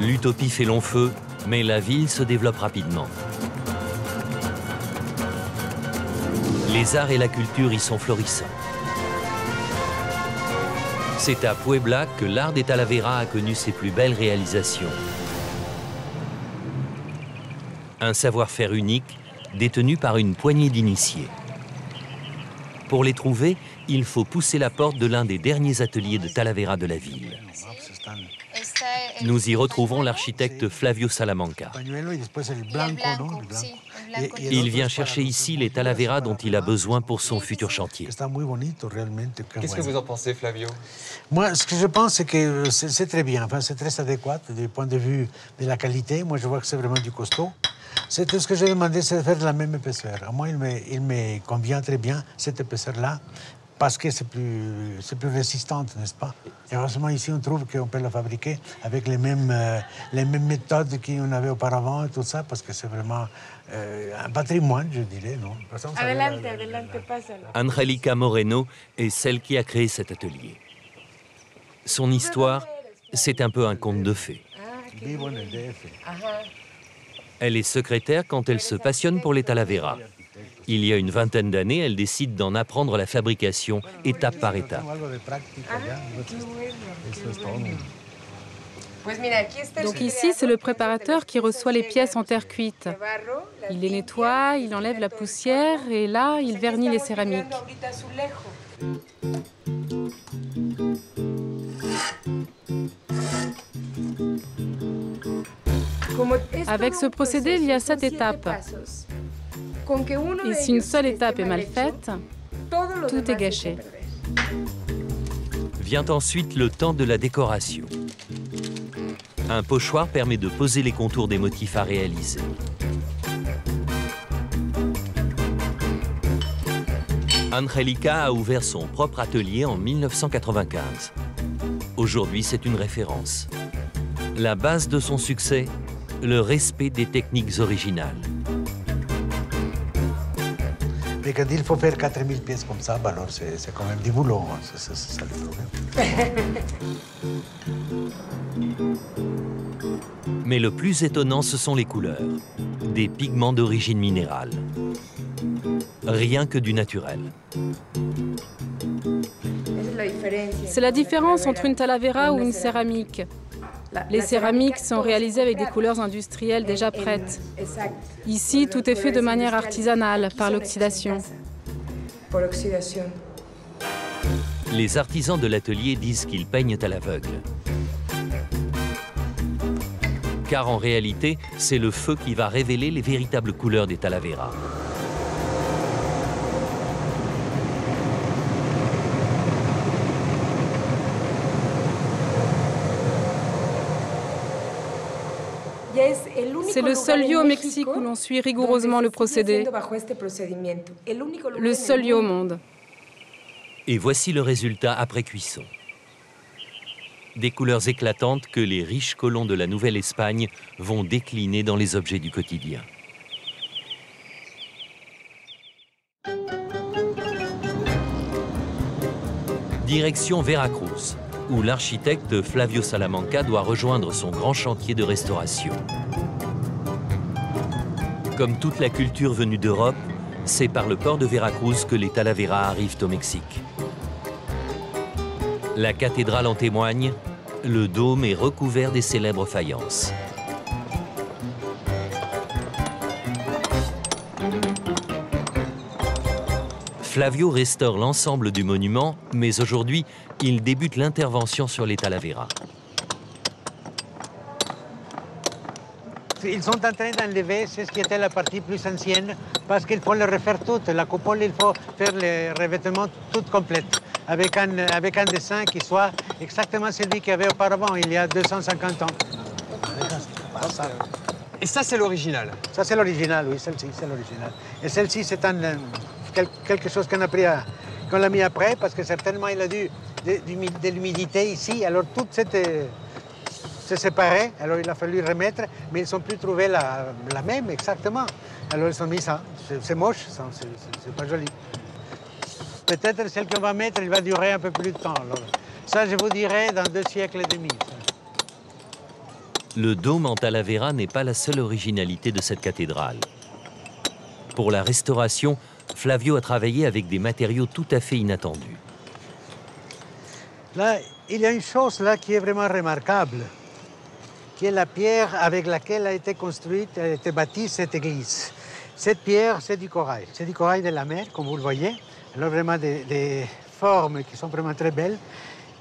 L'utopie fait long feu, mais la ville se développe rapidement. Les arts et la culture y sont florissants. C'est à Puebla que l'art des talaveras a connu ses plus belles réalisations. Un savoir-faire unique, détenu par une poignée d'initiés. Pour les trouver, il faut pousser la porte de l'un des derniers ateliers de talavera de la ville. Nous y retrouvons l'architecte Flavio Salamanca. Il vient chercher ici les talaveras dont il a besoin pour son futur chantier. Qu'est-ce que vous en pensez, Flavio? Moi, ce que je pense, c'est que c'est très bien. Enfin, c'est très adéquat du point de vue de la qualité. Moi, je vois que c'est vraiment du costaud. C'était ce que j'ai demandé, c'est de faire de la même épaisseur. À moi, il me convient très bien, cette épaisseur-là. parce que c'est plus résistant, n'est-ce pas? Et heureusement, ici, on trouve qu'on peut la fabriquer avec les mêmes méthodes qu'on avait auparavant et tout ça, parce que c'est vraiment un patrimoine, je dirais, non? Adelante, adelante, pásalo. Angélica Moreno est celle qui a créé cet atelier. Son histoire, c'est un peu un conte de fées. Elle est secrétaire quand elle se passionne pour les talavera. Il y a une vingtaine d'années, elle décide d'en apprendre la fabrication, étape par étape. Donc ici, c'est le préparateur qui reçoit les pièces en terre cuite. Il les nettoie, il enlève la poussière et là, il vernit les céramiques. Avec ce procédé, il y a 7 étapes. Et si une seule étape est mal faite, tout est gâché. Vient ensuite le temps de la décoration. Un pochoir permet de poser les contours des motifs à réaliser. Angélica a ouvert son propre atelier en 1995. Aujourd'hui, c'est une référence. La base de son succès, le respect des techniques originales. Mais quand il faut faire 4000 pièces comme ça, bah alors c'est quand même du boulot, hein. C'est ça le problème. Mais le plus étonnant, ce sont les couleurs. Des pigments d'origine minérale. Rien que du naturel. C'est la différence entre une talavera ou une céramique. Les céramiques sont réalisées avec des couleurs industrielles déjà prêtes. Ici, tout est fait de manière artisanale, par l'oxydation. Les artisans de l'atelier disent qu'ils peignent à l'aveugle. Car en réalité, c'est le feu qui va révéler les véritables couleurs des talaveras. C'est le seul lieu au Mexique où l'on suit rigoureusement le procédé. Le seul lieu au monde. Et voici le résultat après cuisson. Des couleurs éclatantes que les riches colons de la Nouvelle-Espagne vont décliner dans les objets du quotidien. Direction Veracruz, où l'architecte Flavio Salamanca doit rejoindre son grand chantier de restauration. Comme toute la culture venue d'Europe, c'est par le port de Veracruz que les talaveras arrivent au Mexique. La cathédrale en témoigne, le dôme est recouvert des célèbres faïences. Flavio restaure l'ensemble du monument, mais aujourd'hui, il débute l'intervention sur les talaveras. Ils sont en train d'enlever ce qui était la partie plus ancienne, parce qu'il faut le refaire tout. La coupole, il faut faire le revêtement tout complet, avec un dessin qui soit exactement celui qu'il y avait auparavant, il y a 250 ans. Et ça, c'est l'original? Ça, c'est l'original, oui, celle-ci, c'est l'original. Et celle-ci, c'est quelque chose qu'on l'a mis après, parce que certainement, il a dû de l'humidité ici, alors tout s'est séparé, alors il a fallu remettre, mais ils n'ont plus trouvé la même exactement. Alors ils ont mis ça. C'est moche, c'est pas joli. Peut-être celle qu'on va mettre, il va durer un peu plus de temps. Alors, ça, je vous dirai dans 2 siècles et demi. Le dôme en talavera n'est pas la seule originalité de cette cathédrale. Pour la restauration, Flavio a travaillé avec des matériaux tout à fait inattendus. Là, il y a une chose là qui est vraiment remarquable, qui est la pierre avec laquelle a été construite, a été bâtie cette église. Cette pierre, c'est du corail. C'est du corail de la mer, comme vous le voyez. Alors vraiment des formes qui sont vraiment très belles.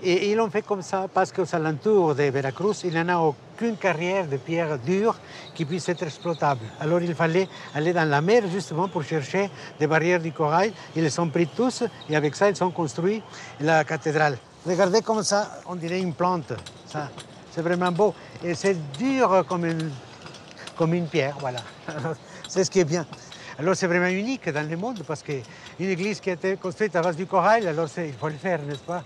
Et ils l'ont fait comme ça parce qu'aux alentours de Veracruz, il n'y en a aucune carrière de pierre dure qui puisse être exploitable. Alors il fallait aller dans la mer justement pour chercher des barrières du corail. Ils les ont pris tous et avec ça, ils ont construit la cathédrale. Regardez comme ça, on dirait une plante. C'est vraiment beau. Et c'est dur comme une pierre, voilà. C'est ce qui est bien. Alors c'est vraiment unique dans le monde parce qu'une église qui a été construite à base du corail, alors il faut le faire, n'est-ce pas?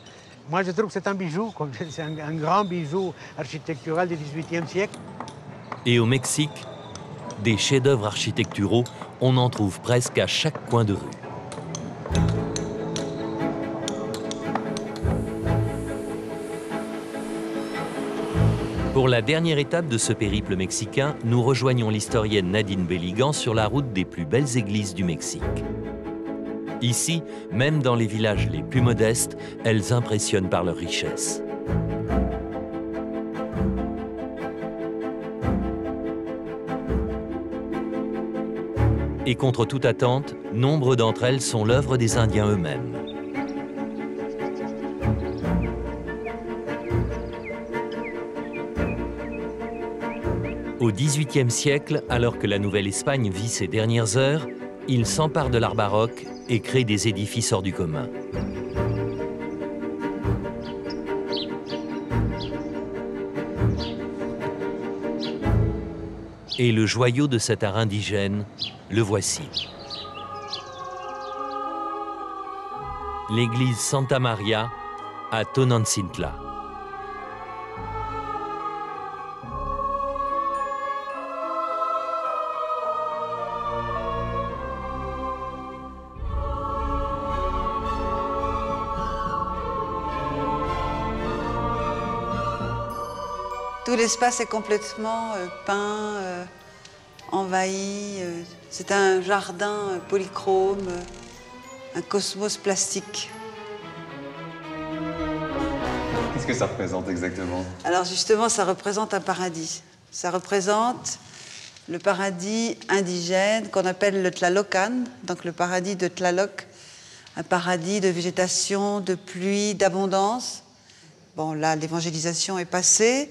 Moi je trouve que c'est un bijou, c'est un grand bijou architectural du XVIIIe siècle. Et au Mexique, des chefs-d'œuvre architecturaux, on en trouve presque à chaque coin de rue. Pour la dernière étape de ce périple mexicain, nous rejoignons l'historienne Nadine Belligan sur la route des plus belles églises du Mexique. Ici, même dans les villages les plus modestes, elles impressionnent par leur richesse. Et contre toute attente, nombre d'entre elles sont l'œuvre des Indiens eux-mêmes. Au XVIIIe siècle, alors que la Nouvelle-Espagne vit ses dernières heures, il s'empare de l'art baroque et crée des édifices hors du commun. Et le joyau de cet art indigène, le voici. L'église Santa Maria à Tonantzintla. Tout l'espace est complètement peint, envahi. C'est un jardin polychrome, un cosmos plastique. Qu'est-ce que ça représente exactement? Alors justement, ça représente un paradis. Ça représente le paradis indigène qu'on appelle le Tlalocan, donc le paradis de Tlaloc, un paradis de végétation, de pluie, d'abondance. Bon, là, l'évangélisation est passée.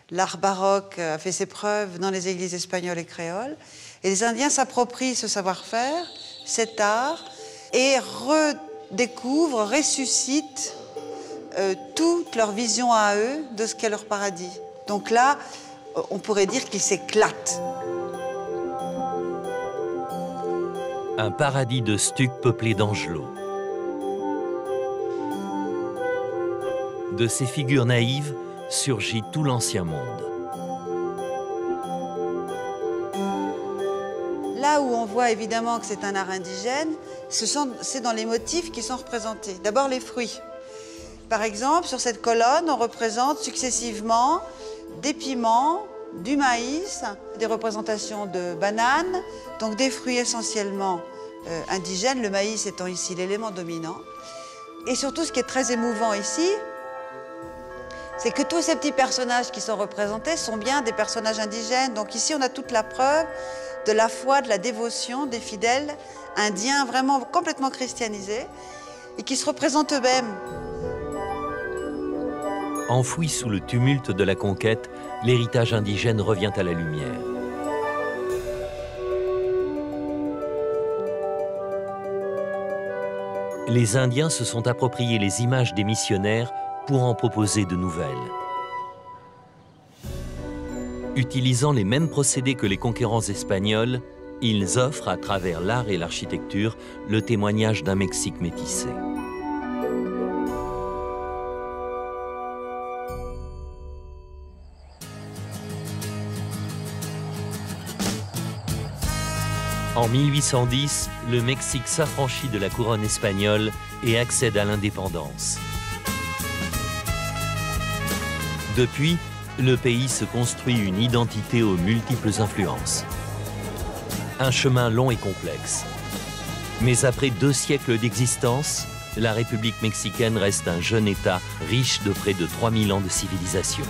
L'art baroque a fait ses preuves dans les églises espagnoles et créoles. Et les Indiens s'approprient ce savoir-faire, cet art, et redécouvrent, ressuscitent toute leur vision à eux de ce qu'est leur paradis. Donc là, on pourrait dire qu'ils s'éclatent. Un paradis de stucs peuplé d'angelots. De ces figures naïves, surgit tout l'ancien monde. Là où on voit évidemment que c'est un art indigène, c'est dans les motifs qui sont représentés. D'abord les fruits. Par exemple, sur cette colonne, on représente successivement des piments, du maïs, des représentations de bananes, donc des fruits essentiellement indigènes, le maïs étant ici l'élément dominant. Et surtout, ce qui est très émouvant ici, c'est que tous ces petits personnages qui sont représentés sont bien des personnages indigènes. Donc ici, on a toute la preuve de la foi, de la dévotion des fidèles indiens vraiment complètement christianisés et qui se représentent eux-mêmes. Enfoui sous le tumulte de la conquête, l'héritage indigène revient à la lumière. Les Indiens se sont appropriés les images des missionnaires pour en proposer de nouvelles. Utilisant les mêmes procédés que les conquérants espagnols, ils offrent, à travers l'art et l'architecture, le témoignage d'un Mexique métissé. En 1810, le Mexique s'affranchit de la couronne espagnole et accède à l'indépendance. Depuis, le pays se construit une identité aux multiples influences. Un chemin long et complexe. Mais après 2 siècles d'existence, la République mexicaine reste un jeune État riche de près de 3000 ans de civilisation.